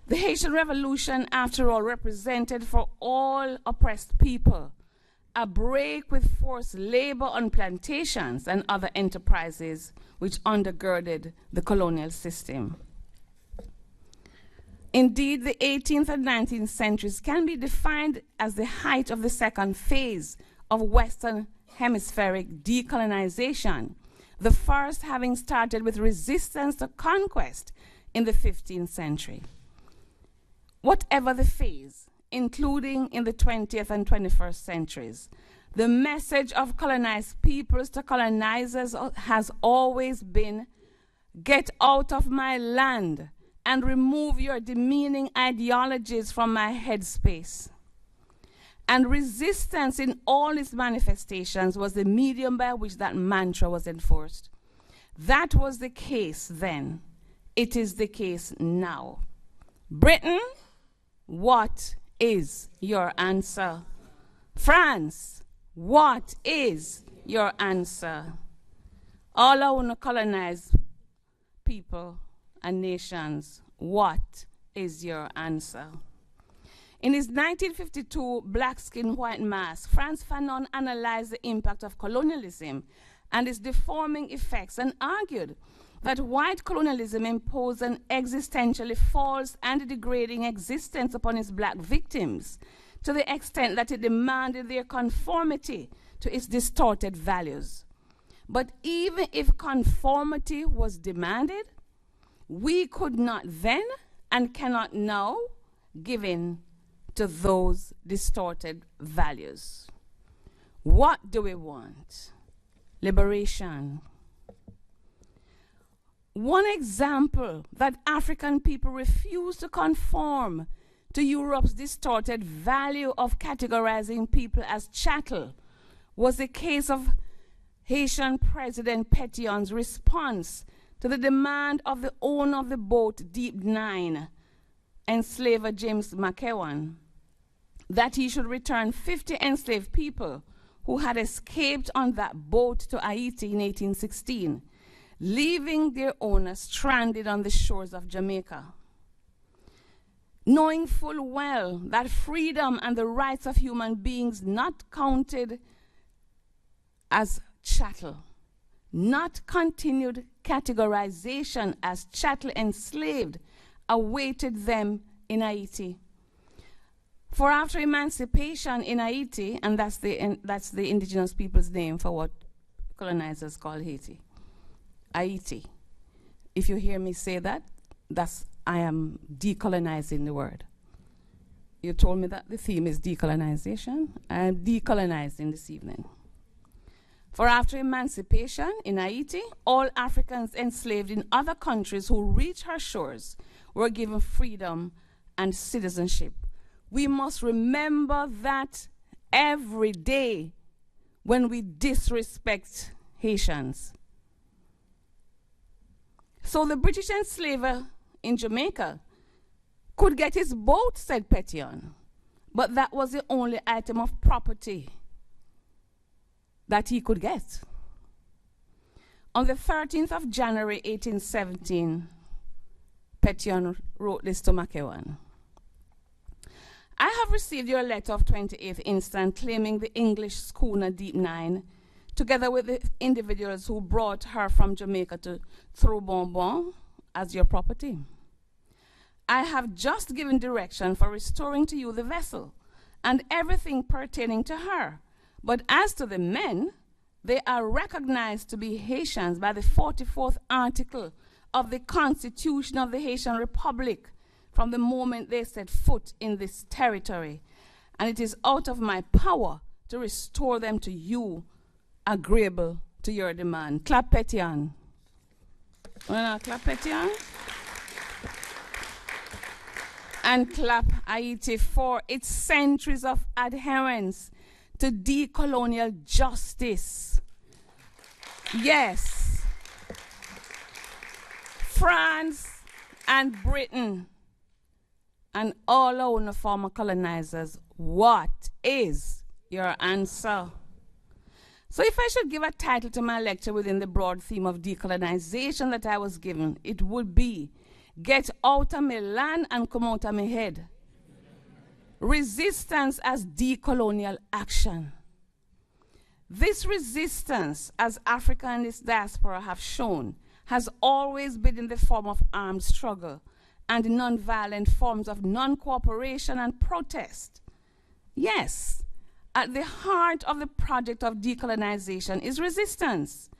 The Haitian Revolution, after all, represented for all oppressed people a break with forced labor on plantations and other enterprises which undergirded the colonial system. Indeed, the 18th and 19th centuries can be defined as the height of the second phase of Western hemispheric decolonization, the first having started with resistance to conquest in the 15th century. Whatever the phase, including in the 20th and 21st centuries, the message of colonized peoples to colonizers has always been, get out of my land and remove your demeaning ideologies from my headspace. And resistance in all its manifestations was the medium by which that mantra was enforced. That was the case then. It is the case now. Britain, what is your answer? France, what is your answer? All our colonized people and nations, what is your answer? In his 1952 Black Skin, White Mask, Frantz Fanon analyzed the impact of colonialism and its deforming effects and argued that white colonialism imposed an existentially false and degrading existence upon its black victims to the extent that it demanded their conformity to its distorted values. But even if conformity was demanded, we could not then and cannot now give in to those distorted values. What do we want? Liberation. One example that African people refused to conform to Europe's distorted value of categorizing people as chattel was the case of Haitian President Pétion's response to the demand of the owner of the boat Deep Nine, enslaver James McEwan, that he should return 50 enslaved people who had escaped on that boat to Haiti in 1816, leaving their owner stranded on the shores of Jamaica. Knowing full well that freedom and the rights of human beings not counted as chattel, not continued categorization as chattel enslaved, awaited them in Haiti. For after emancipation in Haiti, and that's the indigenous people's name for what colonizers call Haiti, Haiti. If you hear me say that, I am decolonizing the word. You told me that the theme is decolonization. I am decolonizing this evening. For after emancipation in Haiti, all Africans enslaved in other countries who reached her shores were given freedom and citizenship. We must remember that every day when we disrespect Haitians. So the British enslaver in Jamaica could get his boat, said Pétion, but that was the only item of property that he could get. On the 13th of January 1817, Pétion wrote this to McEwan. I have received your letter of 28th instant claiming the English schooner Deep Nine, together with the individuals who brought her from Jamaica to throw Bonbon as your property. I have just given direction for restoring to you the vessel and everything pertaining to her. But as to the men, they are recognized to be Haitians by the 44th article of the Constitution of the Haitian Republic from the moment they set foot in this territory. And it is out of my power to restore them to you, agreeable to your demand. Clap Pétion. Clap Pétion. And clap Haiti for its centuries of adherence to decolonial justice. Yes. France and Britain and all our former colonizers, what is your answer? So if I should give a title to my lecture within the broad theme of decolonization that I was given, it would be Get Out of Me Land and Come Out of Me Head. Resistance as decolonial action. This resistance, as Africa and its diaspora have shown, has always been in the form of armed struggle and non-violent forms of non-cooperation and protest. Yes, at the heart of the project of decolonization is resistance.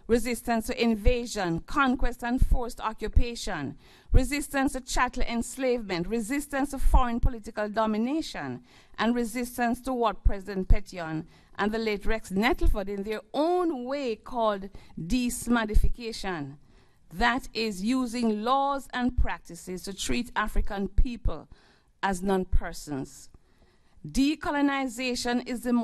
Resistance to invasion, conquest and forced occupation, resistance to chattel enslavement, resistance to foreign political domination, and resistance to what President Pétion and the late Rex Nettleford in their own way called desmodification. That is using laws and practices to treat African people as non-persons. Decolonization is in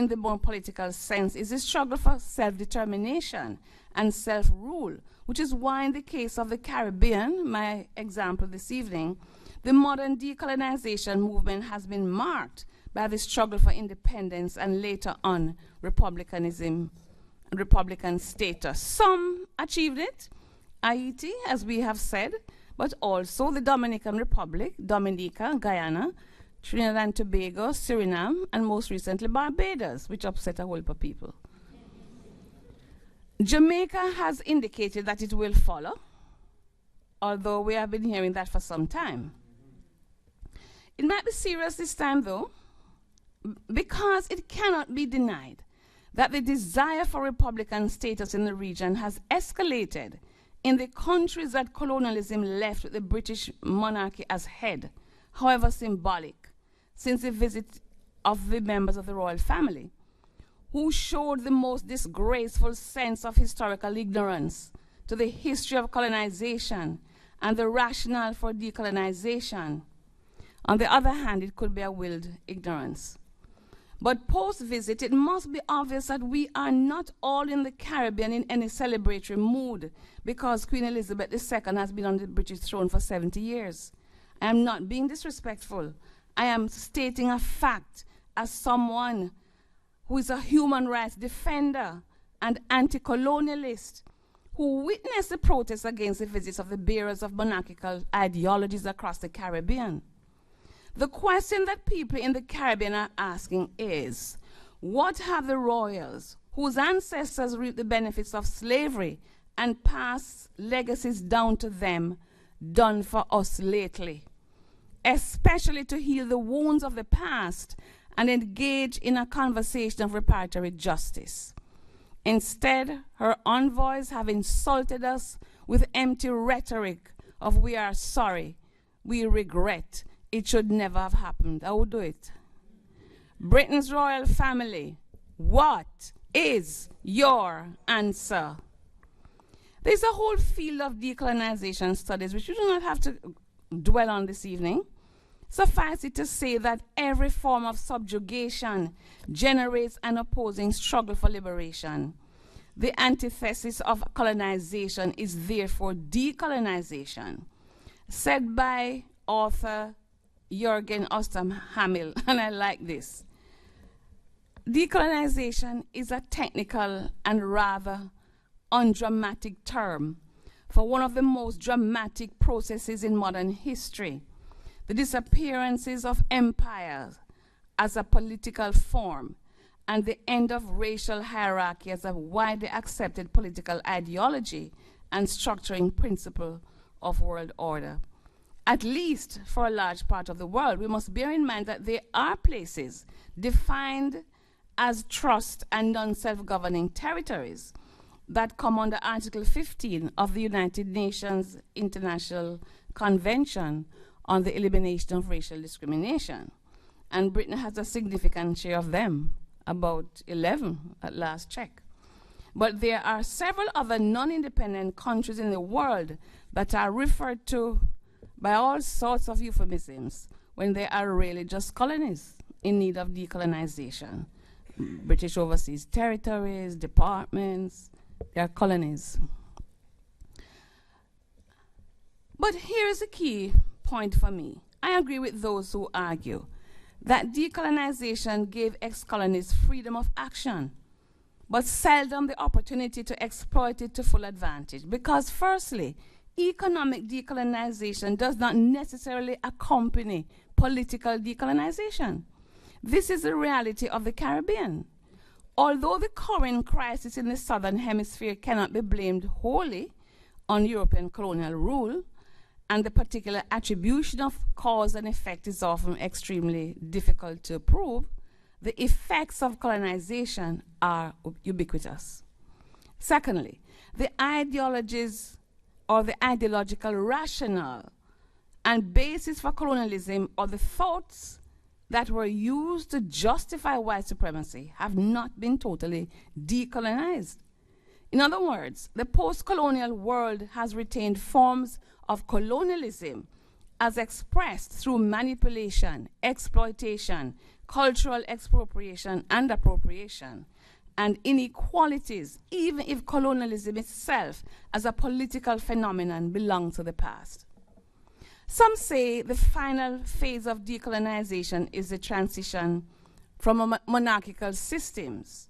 the more political sense is a struggle for self-determination and self-rule, which is why in the case of the Caribbean, my example this evening, the modern decolonization movement has been marked by the struggle for independence and later on republican status. Some achieved it, Haiti, as we have said, but also the Dominican Republic, Dominica, Guyana, Trinidad and Tobago, Suriname, and most recently Barbados, which upset a whole heap of people. Jamaica has indicated that it will follow, although we have been hearing that for some time. It might be serious this time, though, because it cannot be denied that the desire for Republican status in the region has escalated in the countries that colonialism left with the British monarchy as head, however symbolic, since the visit of the members of the royal family, who showed the most disgraceful sense of historical ignorance to the history of colonization and the rationale for decolonization. On the other hand, it could be a willed ignorance. But post-visit, it must be obvious that we are not all in the Caribbean in any celebratory mood because Queen Elizabeth II has been on the British throne for 70 years. I am not being disrespectful. I am stating a fact as someone who is a human rights defender and anti-colonialist who witnessed the protests against the visits of the bearers of monarchical ideologies across the Caribbean. The question that people in the Caribbean are asking is, what have the royals, whose ancestors reaped the benefits of slavery and passed legacies down to them, done for us lately? Especially to heal the wounds of the past and engage in a conversation of reparatory justice. Instead, her envoys have insulted us with empty rhetoric of we are sorry, we regret, it should never have happened. I will do it. Britain's royal family, what is your answer? There's a whole field of decolonization studies which we do not have to dwell on this evening. Suffice it to say that every form of subjugation generates an opposing struggle for liberation. The antithesis of colonization is therefore decolonization. Said by author Jürgen Osterhamel, and I like this. Decolonization is a technical and rather undramatic term for one of the most dramatic processes in modern history, the disappearances of empires as a political form and the end of racial hierarchy as a widely accepted political ideology and structuring principle of world order. At least for a large part of the world, we must bear in mind that there are places defined as trust and non-self-governing territories that come under Article 15 of the United Nations International Convention on the Elimination of Racial Discrimination. And Britain has a significant share of them, about 11 at last check. But there are several other non-independent countries in the world that are referred to by all sorts of euphemisms when they are really just colonies in need of decolonization. British overseas territories, departments, they are colonies. But here's a key point for me. I agree with those who argue that decolonization gave ex-colonies freedom of action, but seldom the opportunity to exploit it to full advantage. Because firstly, economic decolonization does not necessarily accompany political decolonization. This is the reality of the Caribbean. Although the current crisis in the Southern Hemisphere cannot be blamed wholly on European colonial rule, and the particular attribution of cause and effect is often extremely difficult to prove, the effects of colonization are ubiquitous. Secondly, the ideologies or the ideological rationale and basis for colonialism or the thoughts that were used to justify white supremacy have not been totally decolonized. In other words, the post-colonial world has retained forms of colonialism as expressed through manipulation, exploitation, cultural expropriation and appropriation, and inequalities, even if colonialism itself as a political phenomenon belongs to the past. Some say the final phase of decolonization is the transition from monarchical systems.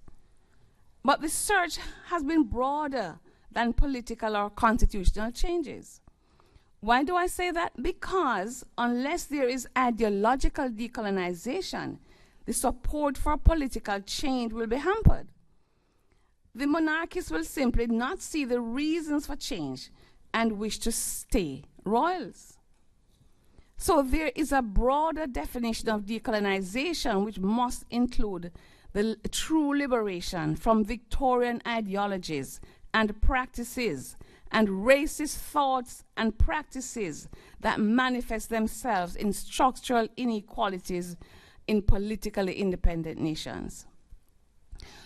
But the search has been broader than political or constitutional changes. Why do I say that? Because unless there is ideological decolonization, the support for political change will be hampered. The monarchists will simply not see the reasons for change and wish to stay royals. So there is a broader definition of decolonization which must include the true liberation from Victorian ideologies and practices and racist thoughts and practices that manifest themselves in structural inequalities in politically independent nations.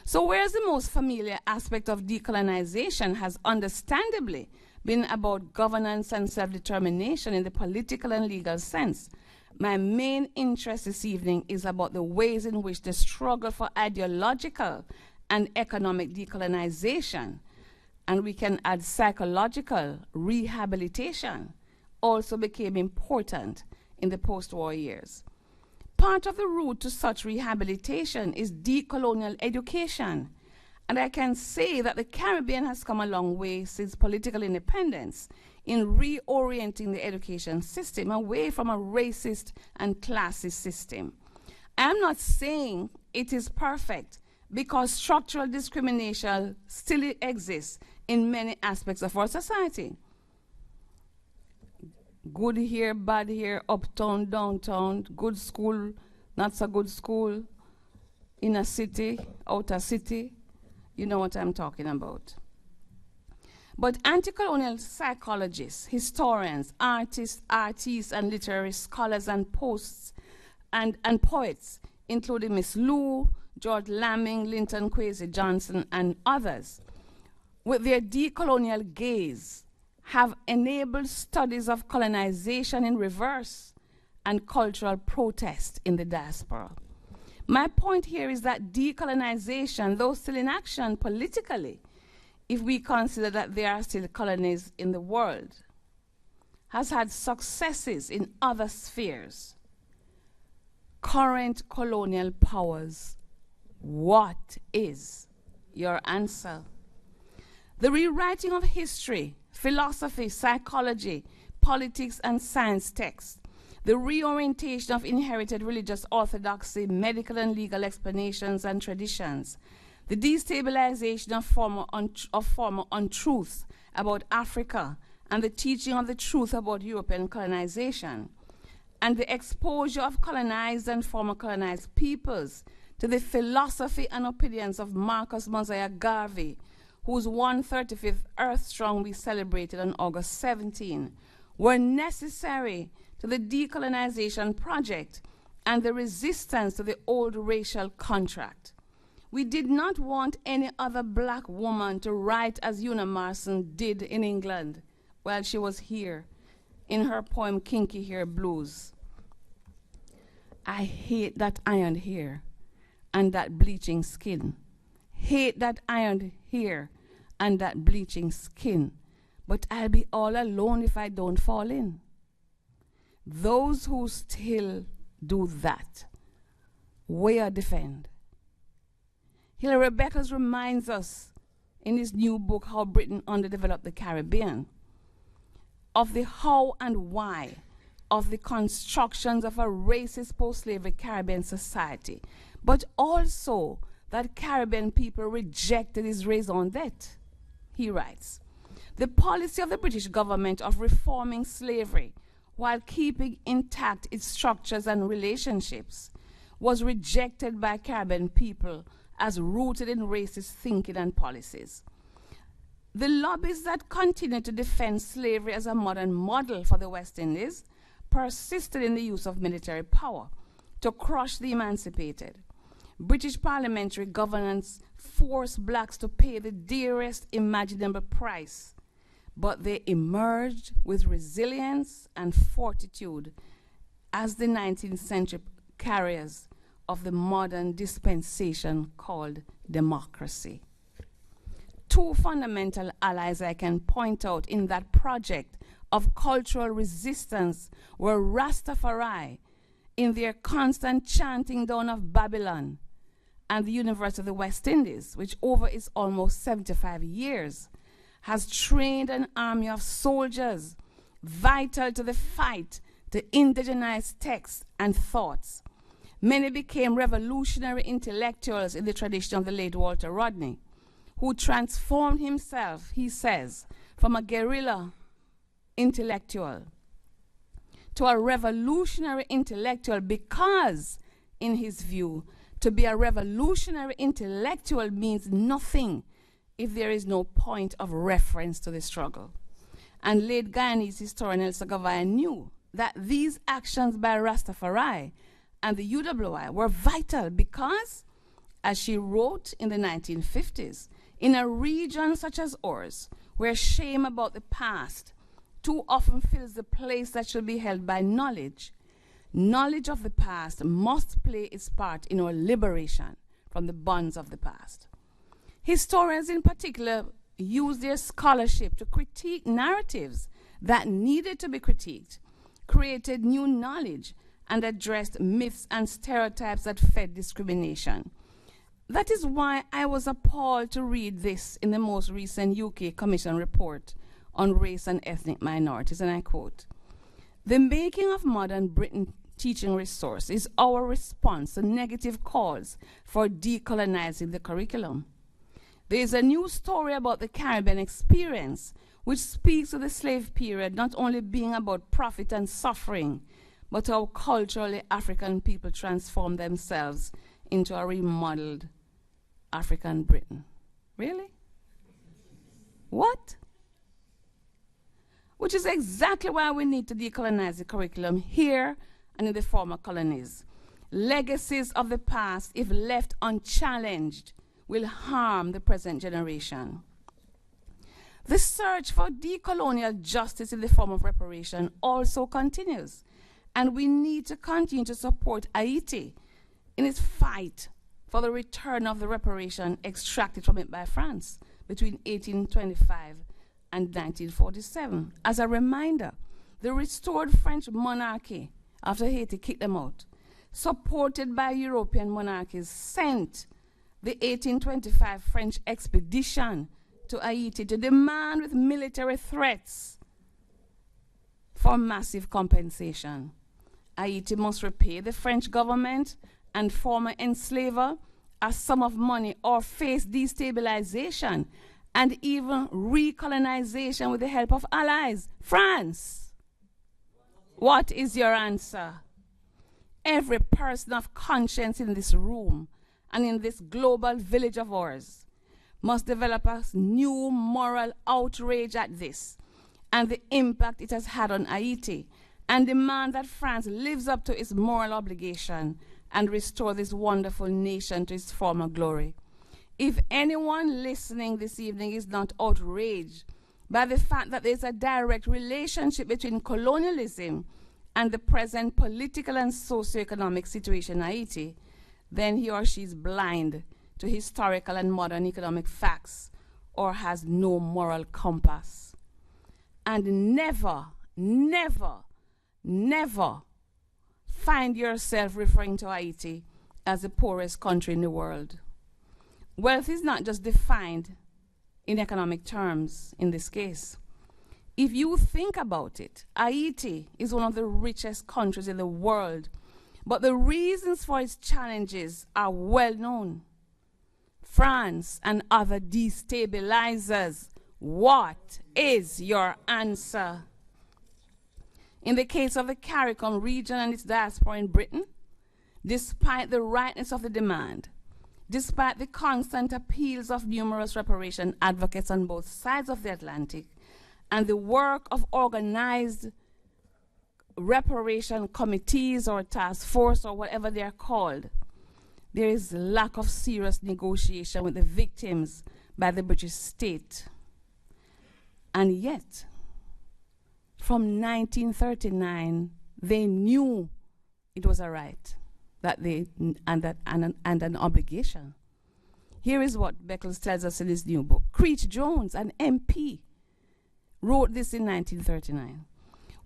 So whereas the most familiar aspect of decolonization has understandably been about governance and self-determination in the political and legal sense, my main interest this evening is about the ways in which the struggle for ideological and economic decolonization, and we can add psychological rehabilitation, also became important in the post-war years. Part of the route to such rehabilitation is decolonial education, and I can say that the Caribbean has come a long way since political independence in reorienting the education system away from a racist and classist system. I am not saying it is perfect, because structural discrimination still exists in many aspects of our society. Good here, bad here, uptown, downtown, good school, not so good school, inner city, outer city. You know what I'm talking about. But anti-colonial psychologists, historians, artists, and literary scholars and poets, including Miss Lou, George Lamming, Linton Kwesi Johnson, and others, with their decolonial gaze, have enabled studies of colonization in reverse and cultural protest in the diaspora. My point here is that decolonization, though still in action politically, if we consider that there are still colonies in the world, has had successes in other spheres. Current colonial powers, what is your answer? The rewriting of history, philosophy, psychology, politics, and science texts, the reorientation of inherited religious orthodoxy, medical and legal explanations and traditions, the destabilization of former untruths about Africa, and the teaching of the truth about European colonization, and the exposure of colonized and former colonized peoples to the philosophy and opinions of Marcus Mosiah Garvey, whose 135th Earth Strong we celebrated on August 17, were necessary to the decolonization project and the resistance to the old racial contract. We did not want any other black woman to write as Una Marson did in England while she was here in her poem Kinky Hair Blues. I hate that ironed hair and that bleaching skin. Hate that ironed hair and that bleaching skin. But I'll be all alone if I don't fall in. Those who still do that, where defend? Hilary Beckles reminds us in his new book, How Britain Underdeveloped the Caribbean, of the how and why of the constructions of a racist post-slavery Caribbean society, but also that Caribbean people rejected his raison d'etre. He writes, the policy of the British government of reforming slavery while keeping intact its structures and relationships was rejected by Caribbean people as rooted in racist thinking and policies. The lobbies that continued to defend slavery as a modern model for the West Indies persisted in the use of military power to crush the emancipated. British parliamentary governance forced blacks to pay the dearest imaginable price, but they emerged with resilience and fortitude as the 19th century carriers of the modern dispensation called democracy. Two fundamental allies I can point out in that project of cultural resistance were Rastafari in their constant chanting down of Babylon, and the University of the West Indies, which over its almost 75 years has trained an army of soldiers vital to the fight to indigenize texts and thoughts. Many became revolutionary intellectuals in the tradition of the late Walter Rodney, who transformed himself, he says, from a guerrilla intellectual to a revolutionary intellectual because, in his view, to be a revolutionary intellectual means nothing if there is no point of reference to the struggle. And late Guyanese historian Elsa Gavaya knew that these actions by Rastafari and the UWI were vital because, as she wrote in the 1950s, in a region such as ours, where shame about the past too often fills the place that should be held by knowledge, knowledge of the past must play its part in our liberation from the bonds of the past. Historians in particular use their scholarship to critique narratives that needed to be critiqued, created new knowledge, and addressed myths and stereotypes that fed discrimination. That is why I was appalled to read this in the most recent UK Commission report on race and ethnic minorities, and I quote, "The making of modern Britain teaching resource is our response to negative calls for decolonizing the curriculum. There is a new story about the Caribbean experience which speaks of the slave period not only being about profit and suffering, but how culturally African people transformed themselves into a remodeled African Britain." Really? What? Which is exactly why we need to decolonize the curriculum here and in the former colonies. Legacies of the past, if left unchallenged, will harm the present generation. The search for decolonial justice in the form of reparation also continues, and we need to continue to support Haiti in its fight for the return of the reparation extracted from it by France between 1825 and 1947. As a reminder, the restored French monarchy, after Haiti kicked them out, supported by European monarchies, sent the 1825 French expedition to Haiti to demand with military threats for massive compensation. Haiti must repay the French government and former enslaver a sum of money or face destabilization and even recolonization with the help of allies. France, what is your answer? Every person of conscience in this room and in this global village of ours must develop a new moral outrage at this and the impact it has had on Haiti, and demand that France lives up to its moral obligation and restore this wonderful nation to its former glory. If anyone listening this evening is not outraged by the fact that there's a direct relationship between colonialism and the present political and socioeconomic situation in Haiti, then he or she is blind to historical and modern economic facts or has no moral compass. And never, never, never find yourself referring to Haiti as the poorest country in the world. Wealth is not just defined in economic terms in this case. If you think about it, Haiti is one of the richest countries in the world, but the reasons for its challenges are well known. France and other destabilizers. What is your answer? In the case of the CARICOM region and its diaspora in Britain, despite the rightness of the demand, despite the constant appeals of numerous reparation advocates on both sides of the Atlantic, and the work of organized reparation committees or task force or whatever they are called, there is lack of serious negotiation with the victims by the British state. And yet, from 1939, they knew it was a right that they and an obligation. Here is what Beckles tells us in his new book. Creech Jones, an MP, wrote this in 1939.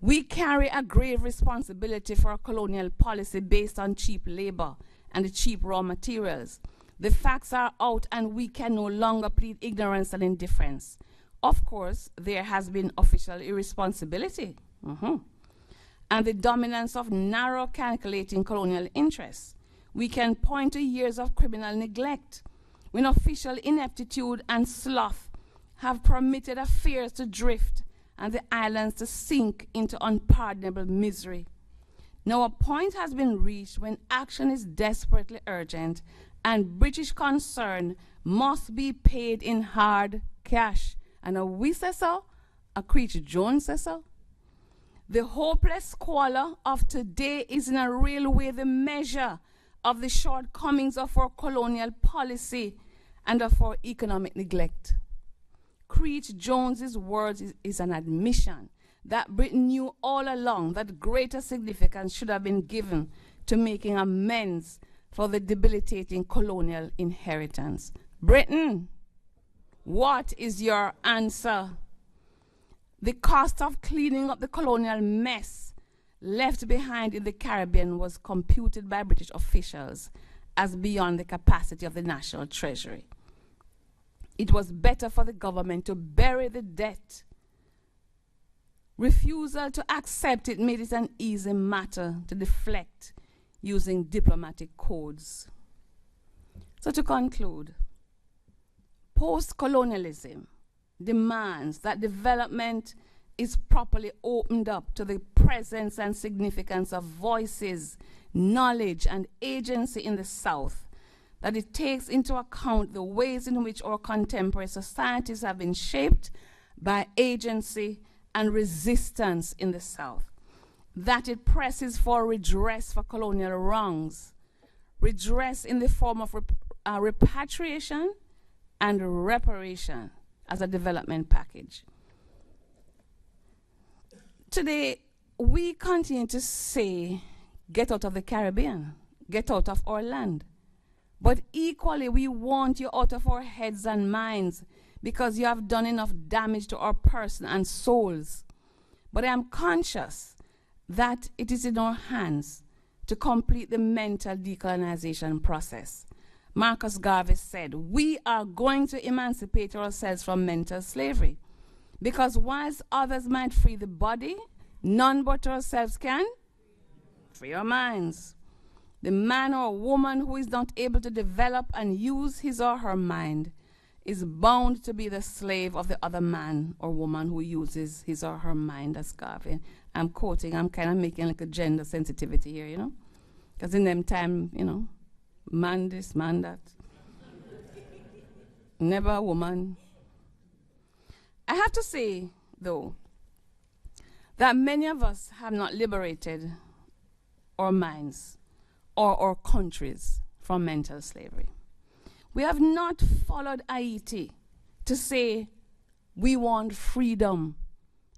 "We carry a grave responsibility for a colonial policy based on cheap labor and cheap raw materials. The facts are out and we can no longer plead ignorance and indifference. Of course, there has been official irresponsibility and the dominance of narrow calculating colonial interests. We can point to years of criminal neglect when official ineptitude and sloth have permitted affairs to drift and the islands to sink into unpardonable misery. Now a point has been reached when action is desperately urgent and British concern must be paid in hard cash." And a we say so, a Creech Jones says so. "The hopeless squalor of today is in a real way the measure of the shortcomings of our colonial policy and of our economic neglect. Creech Jones's words is an admission that Britain knew all along that greater significance should have been given to making amends for the debilitating colonial inheritance. Britain, what is your answer? The cost of cleaning up the colonial mess left behind in the Caribbean was computed by British officials as beyond the capacity of the National Treasury. It was better for the government to bury the debt. Refusal to accept it made it an easy matter to deflect using diplomatic codes. So to conclude, post-colonialism demands that development is properly opened up to the presence and significance of voices, knowledge, and agency in the South, that it takes into account the ways in which our contemporary societies have been shaped by agency and resistance in the South, that it presses for redress for colonial wrongs, redress in the form of repatriation and reparation as a development package. Today, we continue to say, get out of the Caribbean, get out of our land. But equally, we want you out of our heads and minds because you have done enough damage to our person and souls. But I am conscious that it is in our hands to complete the mental decolonization process. Marcus Garvey said, we are going to emancipate ourselves from mental slavery, because whilst others might free the body, none but ourselves can free our minds. The man or woman who is not able to develop and use his or her mind is bound to be the slave of the other man or woman who uses his or her mind, as Garvey. I'm quoting, I'm kind of making like a gender sensitivity here, you know? Because in them time, you know, man this, man that. Never a woman. I have to say, though, that many of us have not liberated our minds or our countries from mental slavery. We have not followed Haiti to say we want freedom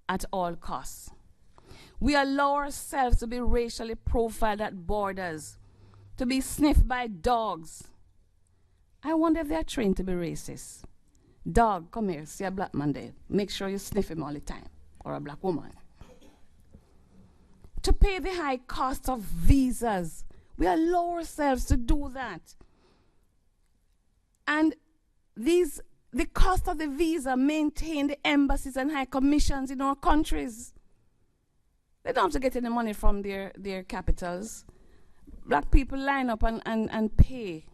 at all costs. We allow ourselves to be racially profiled at borders, to be sniffed by dogs. I wonder if they're trained to be racist. Dog, come here, see a black man there. Make sure you sniff him all the time, or a black woman. To pay the high cost of visas, we allow ourselves to do that. And the cost of the visa maintain the embassies and high commissions in our countries. They don't have to get any money from their capitals. Black people line up and pay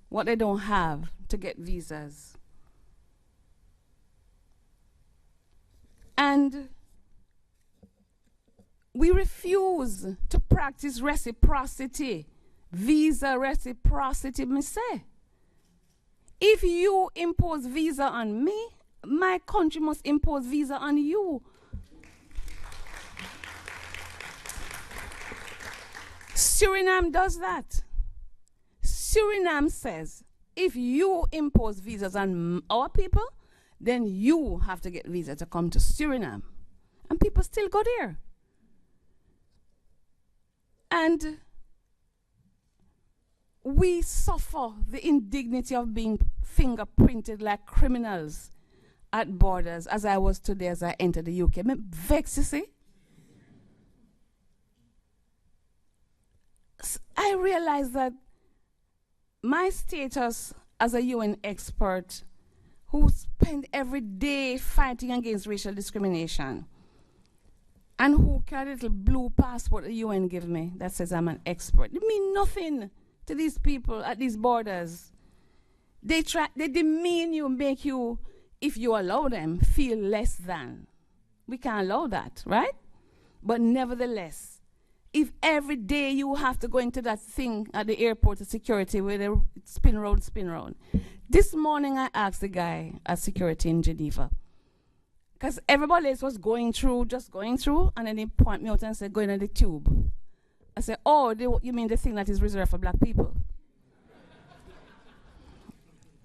what they don't have to get visas. And we refuse to practice reciprocity, visa reciprocity, me say. If you impose visa on me, my country must impose visa on you. Suriname does that. Suriname says, if you impose visas on our people, then you have to get visa to come to Suriname. And people still go there. And we suffer the indignity of being fingerprinted like criminals at borders, as I was today as I entered the UK. I'm vexed, you see. I realized that my status as a UN expert who spend every day fighting against racial discrimination and who carry a little blue passport the UN give me that says I'm an expert, it means nothing to these people at these borders. They demean you, make you, if you allow them, feel less than. We can't allow that, right? But nevertheless, if every day you have to go into that thing at the airport of security where they spin round. This morning I asked the guy at security in Geneva, because everybody else was just going through, and then he pointed me out and said, go into the tube. I said, oh, you mean the thing that is reserved for black people?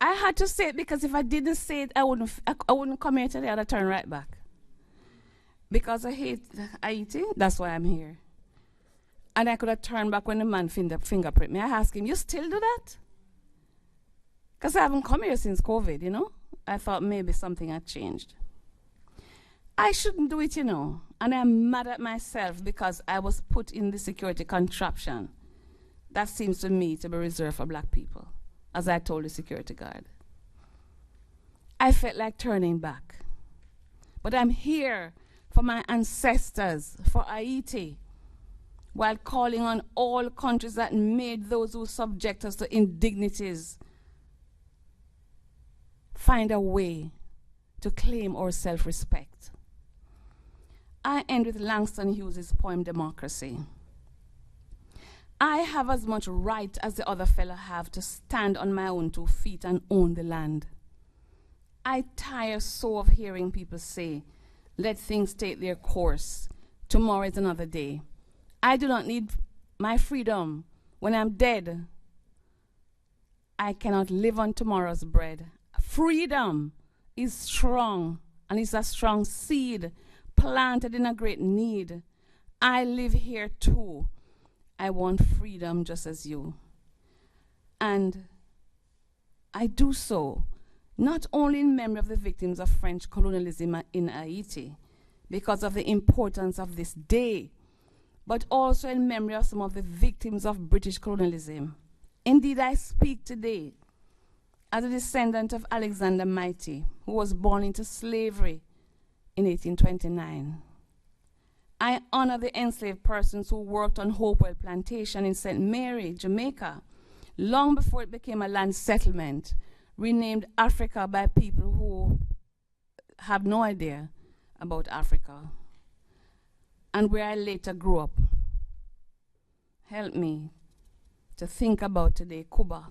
I had to say it because if I didn't say it, I wouldn't come here today. I'd turn right back. Because I hate Haiti, that's why I'm here. And I could have turned back when the man fingerprint me. I asked him, you still do that? Because I haven't come here since COVID, you know? I thought maybe something had changed. I shouldn't do it, you know. And I'm mad at myself because I was put in the security contraption. That seems to me to be reserved for black people, as I told the security guard. I felt like turning back. But I'm here for my ancestors, for Haiti, while calling on all countries that made those who subject us to indignities find a way to claim our self-respect. I end with Langston Hughes' poem, Democracy. I have as much right as the other fella have to stand on my own 2 feet and own the land. I tire so of hearing people say, let things take their course. Tomorrow is another day. I do not need my freedom when I'm dead. I cannot live on tomorrow's bread. Freedom is strong, and it's a strong seed planted in a great need. I live here too. I want freedom just as you. And I do so not only in memory of the victims of French colonialism in Haiti, because of the importance of this day, but also in memory of some of the victims of British colonialism. Indeed, I speak today as a descendant of Alexander Mighty, who was born into slavery in 1829. I honor the enslaved persons who worked on Hopewell Plantation in St. Mary, Jamaica, long before it became a land settlement, renamed Africa by people who have no idea about Africa, and where I later grew up. Help me to think about today Kuba,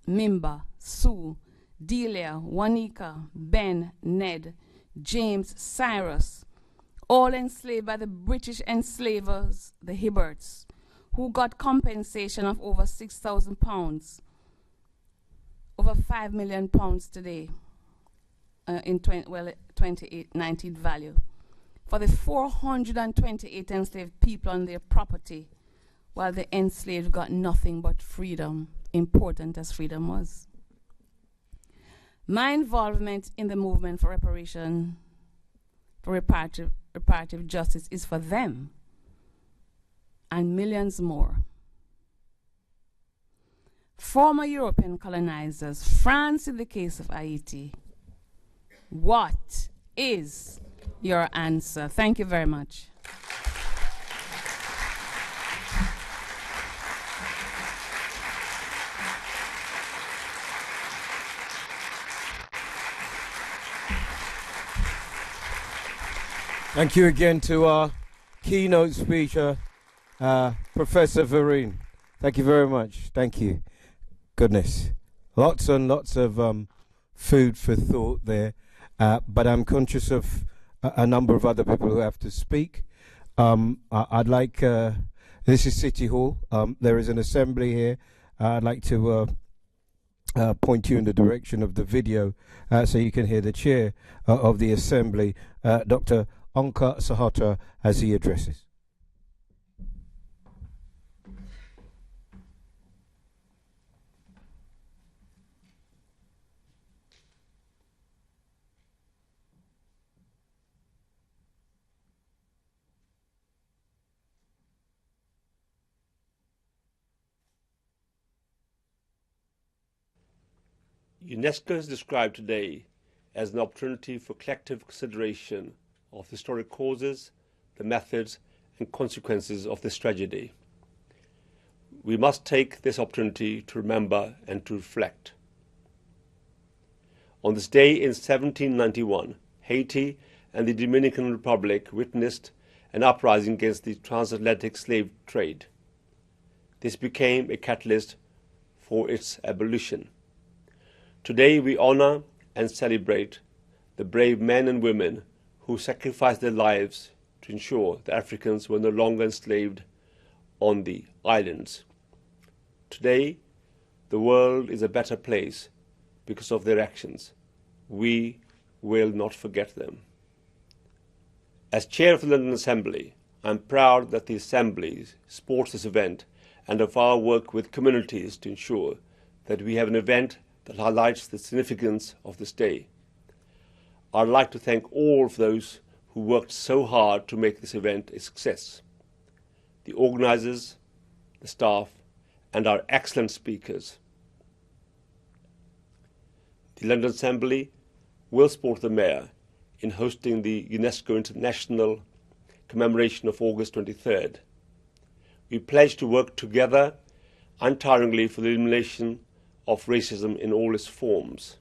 Mimba, Sue, Delia, Wanika, Ben, Ned, James, Cyrus, all enslaved by the British enslavers, the Hibberts, who got compensation of over 6,000 pounds, over 5 million pounds today, in 2019 value, for the 428 enslaved people on their property, while the enslaved got nothing but freedom, important as freedom was. My involvement in the movement for reparation, for reparative justice is for them and millions more. Former European colonizers, France in the case of Haiti. What is your answer? Thank you very much. Thank you again to our keynote speaker, Professor Vereen. Thank you very much. Thank you. Goodness. Lots and lots of food for thought there. But I'm conscious of a number of other people who have to speak. I'd like, this is City Hall. There is an assembly here. I'd like to point you in the direction of the video so you can hear the chair of the assembly, Dr. Onka Sahota, as he addresses. UNESCO is described today as an opportunity for collective consideration of historic causes, the methods and consequences of this tragedy. We must take this opportunity to remember and to reflect. On this day in 1791, Haiti and the Dominican Republic witnessed an uprising against the transatlantic slave trade. This became a catalyst for its abolition. Today we honor and celebrate the brave men and women who sacrificed their lives to ensure that Africans were no longer enslaved on the islands. Today, the world is a better place because of their actions. We will not forget them. As chair of the London Assembly, I am proud that the Assembly supports this event and of our work with communities to ensure that we have an event that highlights the significance of this day. I'd like to thank all of those who worked so hard to make this event a success. The organisers, the staff, and our excellent speakers. The London Assembly will support the Mayor in hosting the UNESCO International Commemoration of August 23rd. We pledge to work together untiringly for the elimination of racism in all its forms.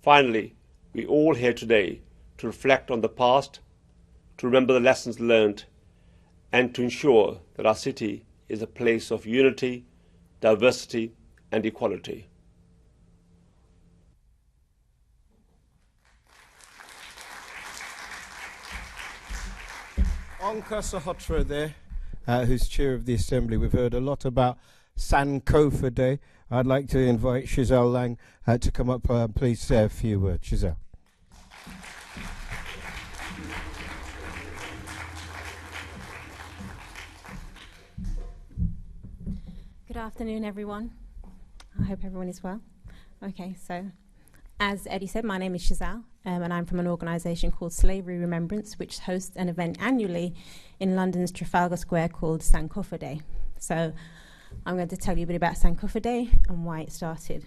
Finally, we are all here today to reflect on the past, to remember the lessons learned, and to ensure that our city is a place of unity, diversity, and equality. Onka Sahotra there, who's chair of the Assembly. We've heard a lot about Sankofa Day. I'd like to invite Shizelle Lang to come up and please say a few words. Shizelle. Good afternoon, everyone. I hope everyone is well. Okay, so as Eddie said, my name is Shizelle, and I'm from an organisation called Slavery Remembrance, which hosts an event annually in London's Trafalgar Square called Sankofa Day. So I'm going to tell you a bit about Sankofa Day and why it started.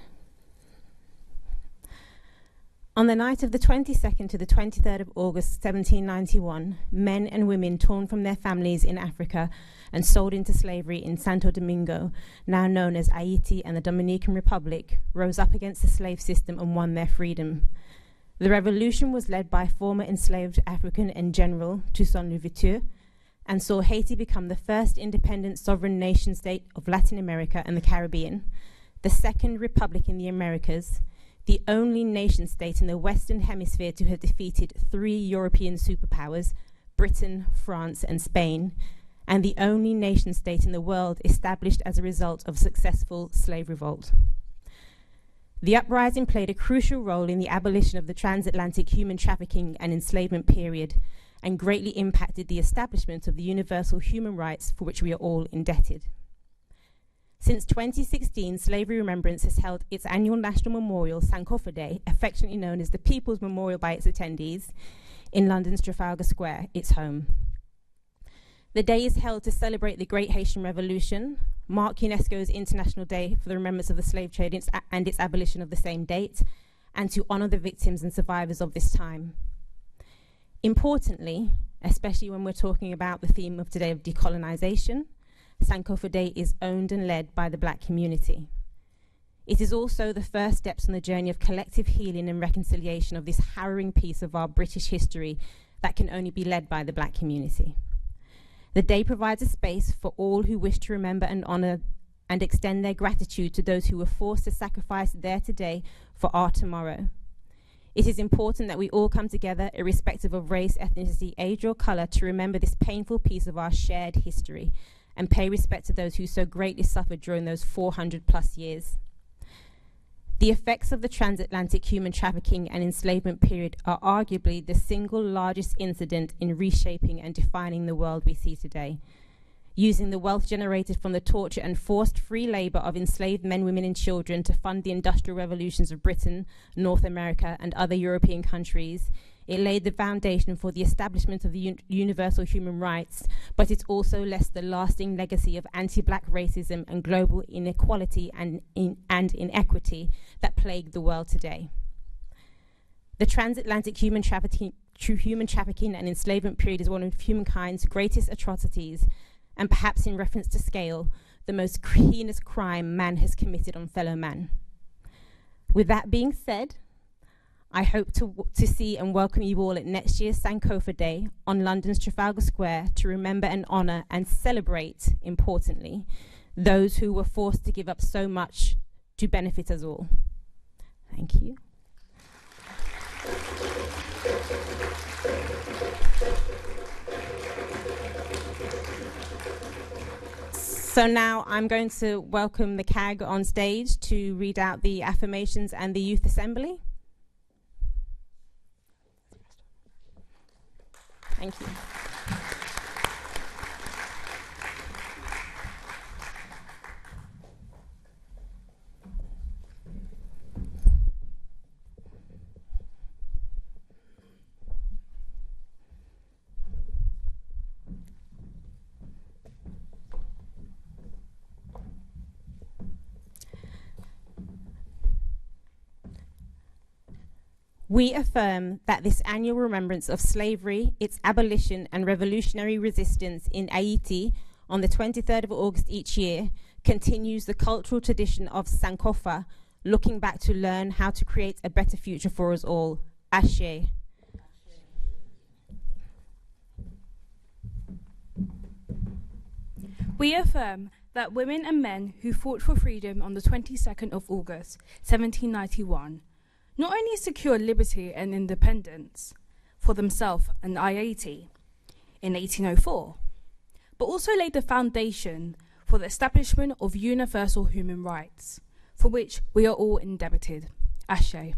On the night of the 22nd to the 23rd of August 1791, men and women torn from their families in Africa and sold into slavery in Santo Domingo, now known as Haiti and the Dominican Republic, rose up against the slave system and won their freedom. The revolution was led by former enslaved African and General Toussaint Louverture and saw Haiti become the first independent sovereign nation state of Latin America and the Caribbean, the second republic in the Americas, the only nation state in the Western Hemisphere to have defeated 3 European superpowers, Britain, France, and Spain, and the only nation state in the world established as a result of successful slave revolt. The uprising played a crucial role in the abolition of the Transatlantic human trafficking and enslavement period and greatly impacted the establishment of the universal human rights for which we are all indebted. Since 2016, Slavery Remembrance has held its annual national memorial, Sankofa Day, affectionately known as the People's Memorial by its attendees, in London's Trafalgar Square, its home. The day is held to celebrate the Great Haitian Revolution, mark UNESCO's International Day for the Remembrance of the Slave Trade and its abolition of the same date, and to honour the victims and survivors of this time. Importantly, especially when we're talking about the theme of today of decolonisation, Sankofa Day is owned and led by the Black community. It is also the first steps on the journey of collective healing and reconciliation of this harrowing piece of our British history that can only be led by the Black community. The day provides a space for all who wish to remember and honour and extend their gratitude to those who were forced to sacrifice their today for our tomorrow. It is important that we all come together, irrespective of race, ethnicity, age, or colour, to remember this painful piece of our shared history and pay respect to those who so greatly suffered during those 400 plus years. The effects of the transatlantic human trafficking and enslavement period are arguably the single largest incident in reshaping and defining the world we see today. Using the wealth generated from the torture and forced free labour of enslaved men, women and children to fund the industrial revolutions of Britain, North America and other European countries, it laid the foundation for the establishment of the universal human rights, but it also left the lasting legacy of anti-Black racism and global inequality and inequity that plague the world today. The transatlantic human trafficking and enslavement period is one of humankind's greatest atrocities, and perhaps in reference to scale, the most heinous crime man has committed on fellow man. With that being said, I hope to see and welcome you all at next year's Sankofa Day on London's Trafalgar Square to remember and honour and celebrate, importantly, those who were forced to give up so much to benefit us all. Thank you. So now I'm going to welcome the CAG on stage to read out the affirmations and the Youth Assembly. Thank you. We affirm that this annual remembrance of slavery, its abolition and revolutionary resistance in Haiti on the 23rd of August each year continues the cultural tradition of Sankofa, looking back to learn how to create a better future for us all. Ashe. We affirm that women and men who fought for freedom on the 22nd of August, 1791, not only secured liberty and independence for themselves and Haiti in 1804, but also laid the foundation for the establishment of universal human rights, for which we are all indebted. Ashe.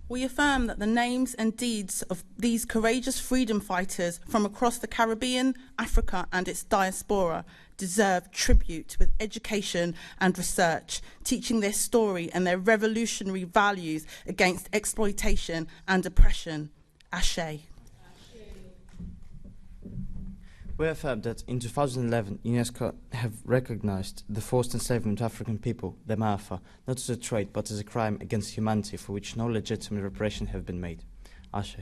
We affirm that the names and deeds of these courageous freedom fighters from across the Caribbean, Africa and its diaspora deserve tribute with education and research, teaching their story and their revolutionary values against exploitation and oppression. Ashe. We affirm that in 2011, UNESCO have recognized the forced enslavement of African people, the Maafa, not as a trade but as a crime against humanity for which no legitimate reparation have been made. Ashe.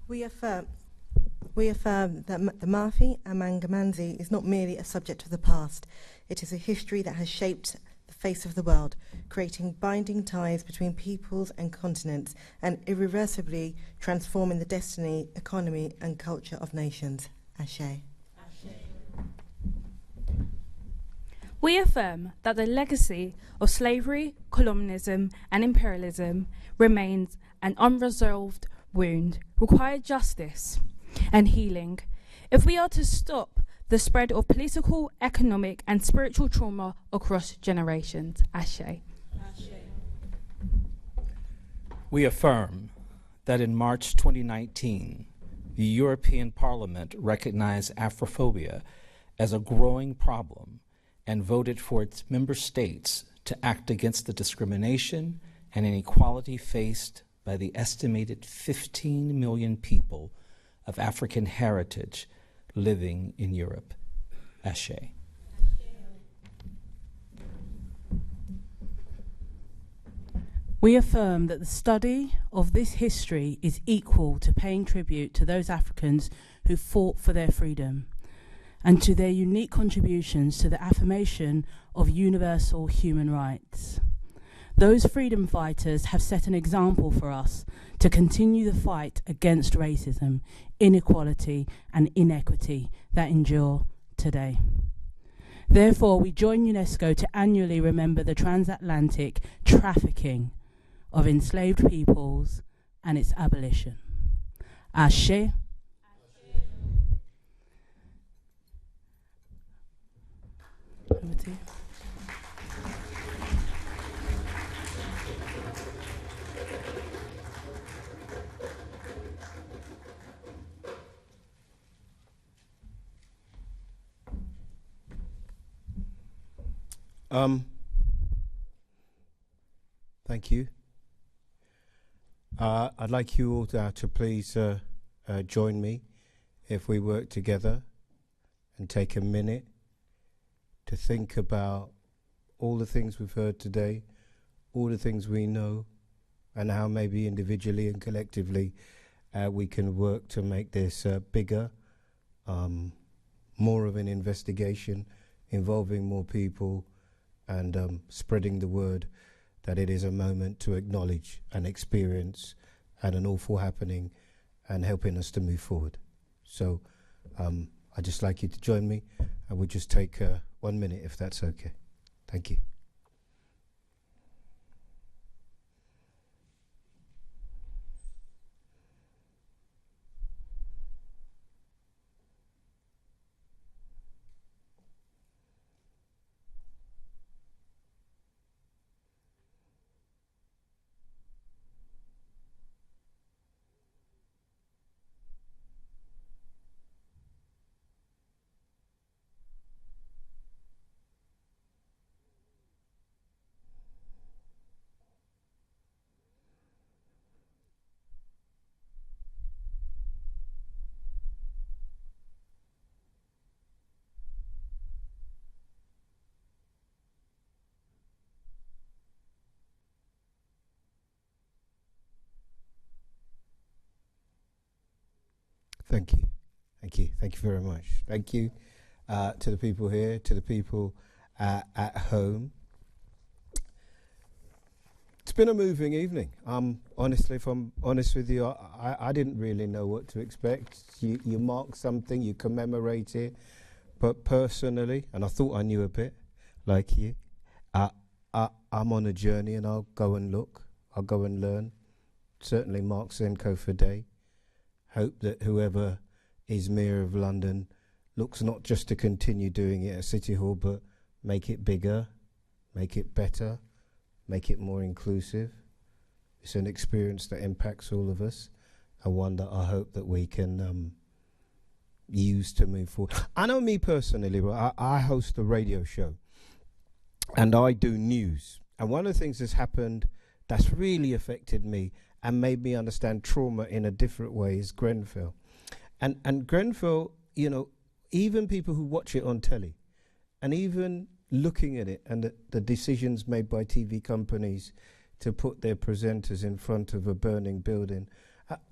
We affirm that the Mafi and Mangamanzi is not merely a subject of the past. It is a history that has shaped the face of the world, creating binding ties between peoples and continents and irreversibly transforming the destiny, economy and culture of nations. Ashe. We affirm that the legacy of slavery, colonialism and imperialism remains an unresolved wound, requires justice and healing if we are to stop the spread of political, economic and spiritual trauma across generations. Ashe. We affirm that in March 2019, the European Parliament recognized Afrophobia as a growing problem and voted for its member states to act against the discrimination and inequality faced by the estimated 15 million people of African heritage living in Europe. Ashe. We affirm that the study of this history is equal to paying tribute to those Africans who fought for their freedom and to their unique contributions to the affirmation of universal human rights. Those freedom fighters have set an example for us to continue the fight against racism, inequality and inequity that endure today. Therefore, we join UNESCO to annually remember the transatlantic trafficking of enslaved peoples and its abolition. Ashe. Over to you. Thank you. I'd like you all to please join me if we work together and take a minute to think about all the things we've heard today, all the things we know, and how maybe individually and collectively we can work to make this bigger, more of an investigation involving more people and spreading the word that it is a moment to acknowledge an experience and an awful happening and helping us to move forward. So I'd just like you to join me and we'll just take 1 minute if that's okay. Thank you. Thank you. Thank you. Thank you very much. Thank you to the people here, to the people at home. It's been a moving evening. Honestly, if I'm honest with you, I didn't really know what to expect. You mark something, you commemorate it, but personally, and I thought I knew a bit, like you, I'm on a journey, and I'll go and look, I'll go and learn. Certainly mark Sankofa Day. Hope that whoever is Mayor of London looks not just to continue doing it at City Hall, but make it bigger, make it better, make it more inclusive. It's an experience that impacts all of us, and one that I hope that we can use to move forward. I know me personally, but I host a radio show, and I do news. And one of the things that's happened that's really affected me and made me understand trauma in a different way is Grenfell. And Grenfell, you know, even people who watch it on telly, and even looking at it and the decisions made by TV companies to put their presenters in front of a burning building,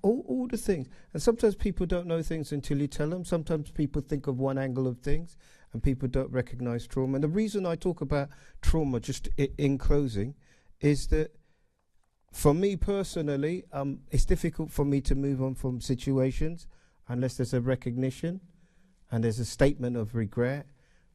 all the things. And sometimes people don't know things until you tell them. Sometimes people think of one angle of things and people don't recognize trauma. And the reason I talk about trauma, just in closing, is that for me personally, it's difficult for me to move on from situations unless there's a recognition and there's a statement of regret,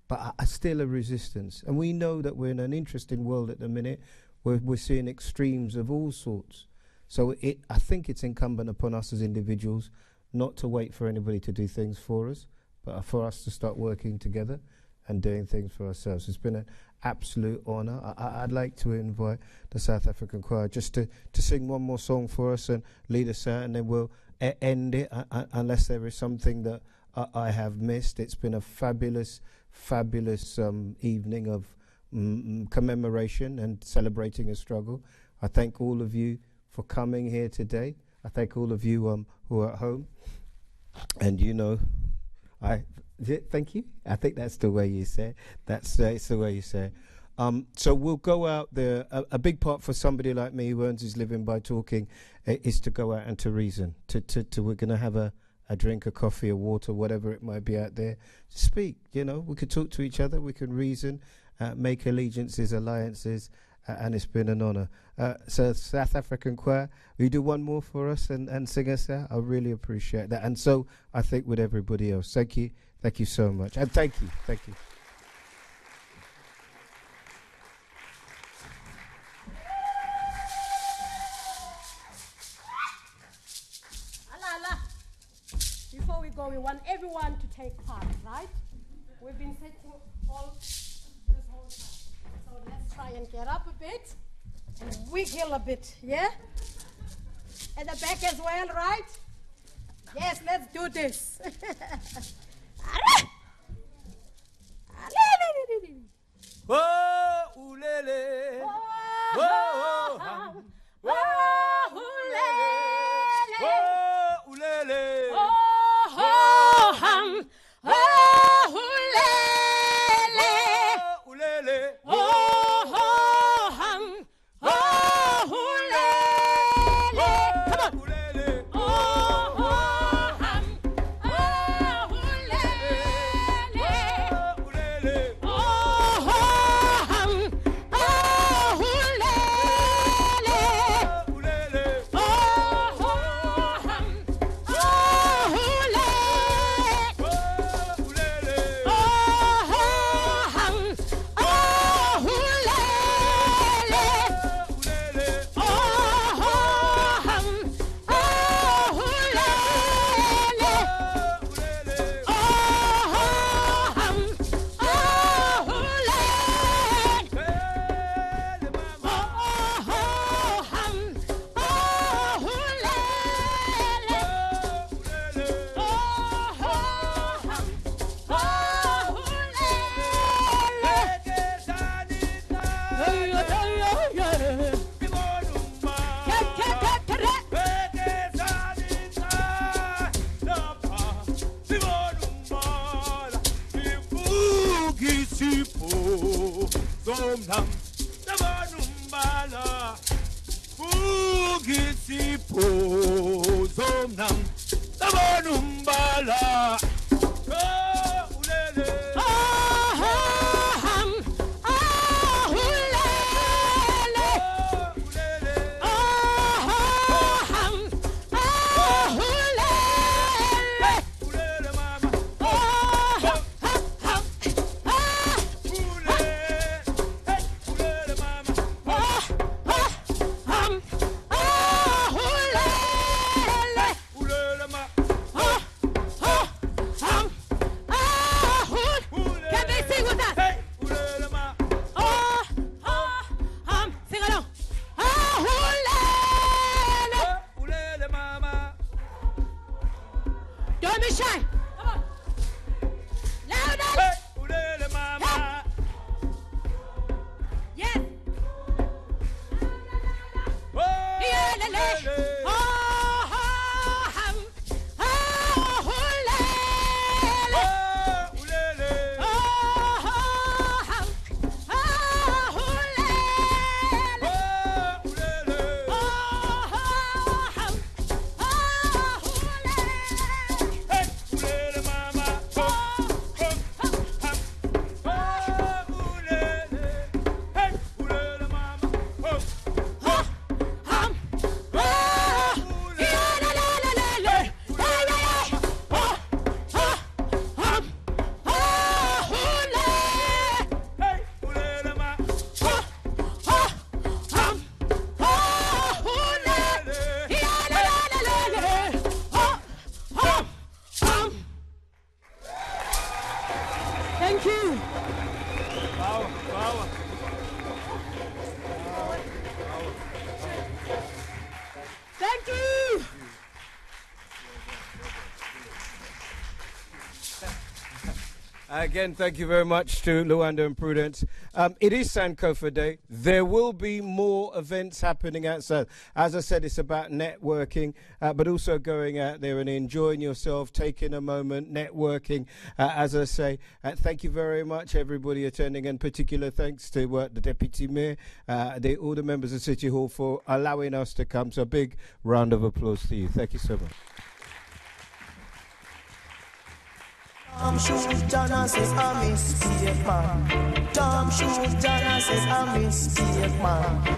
but still a resistance. And we know that we're in an interesting world at the minute where we're seeing extremes of all sorts. So I think it's incumbent upon us as individuals not to wait for anybody to do things for us, but for us to start working together and doing things for ourselves. It's been an absolute honour. I'd like to invite the South African Choir just to sing one more song for us and lead us out, and then we'll end it unless there is something that I have missed. It's been a fabulous, fabulous evening of commemoration and celebrating a struggle. I thank all of you for coming here today. I thank all of you who are at home. And you know, thank you. I think that's the way you say it. It's the way you say it. So we'll go out there. A big part for somebody like me who earns his living by talking is to go out and to reason. We're going to have a drink, a coffee, a water, whatever it might be out there. Speak, you know, we could talk to each other, we can reason, make allegiances, alliances, and it's been an honour. So South African Choir, will you do one more for us and sing us out? I really appreciate that. And so I think with everybody else. Thank you so much. And thank you. Before we go, we want everyone to take part, right? We've been sitting all this whole time. So let's try and get up a bit and wiggle a bit, yeah? At the back as well, right? Yes, let's do this. Oh, ulele. Oh, ulele. Oh, ulele. Oh, ham. Oh, ulele. Oh, ulele. Oh, ham. Oh, ulele. Come on. Ulele. Oh, ham. Oh, ulele. Ulele. Oh, ham. Oh, ulele. Ulele. Oh, ham. Oh, Zomnam, Tabanumbala, Fugisipo, Zomnam, Tabanumba. Thank you. Power, power. Thank you. Again, thank you very much to Luanda and Prudence. It is Sankofa Day. There will be more events happening outside. As I said, it's about networking, but also going out there and enjoying yourself, taking a moment, networking. As I say, thank you very much, everybody attending, and particular thanks to the Deputy Mayor, all the members of City Hall for allowing us to come. So a big round of applause to you. Thank you so much. Tom shoot Jana says I mistake man. Tom shoot Jana says I mistake man.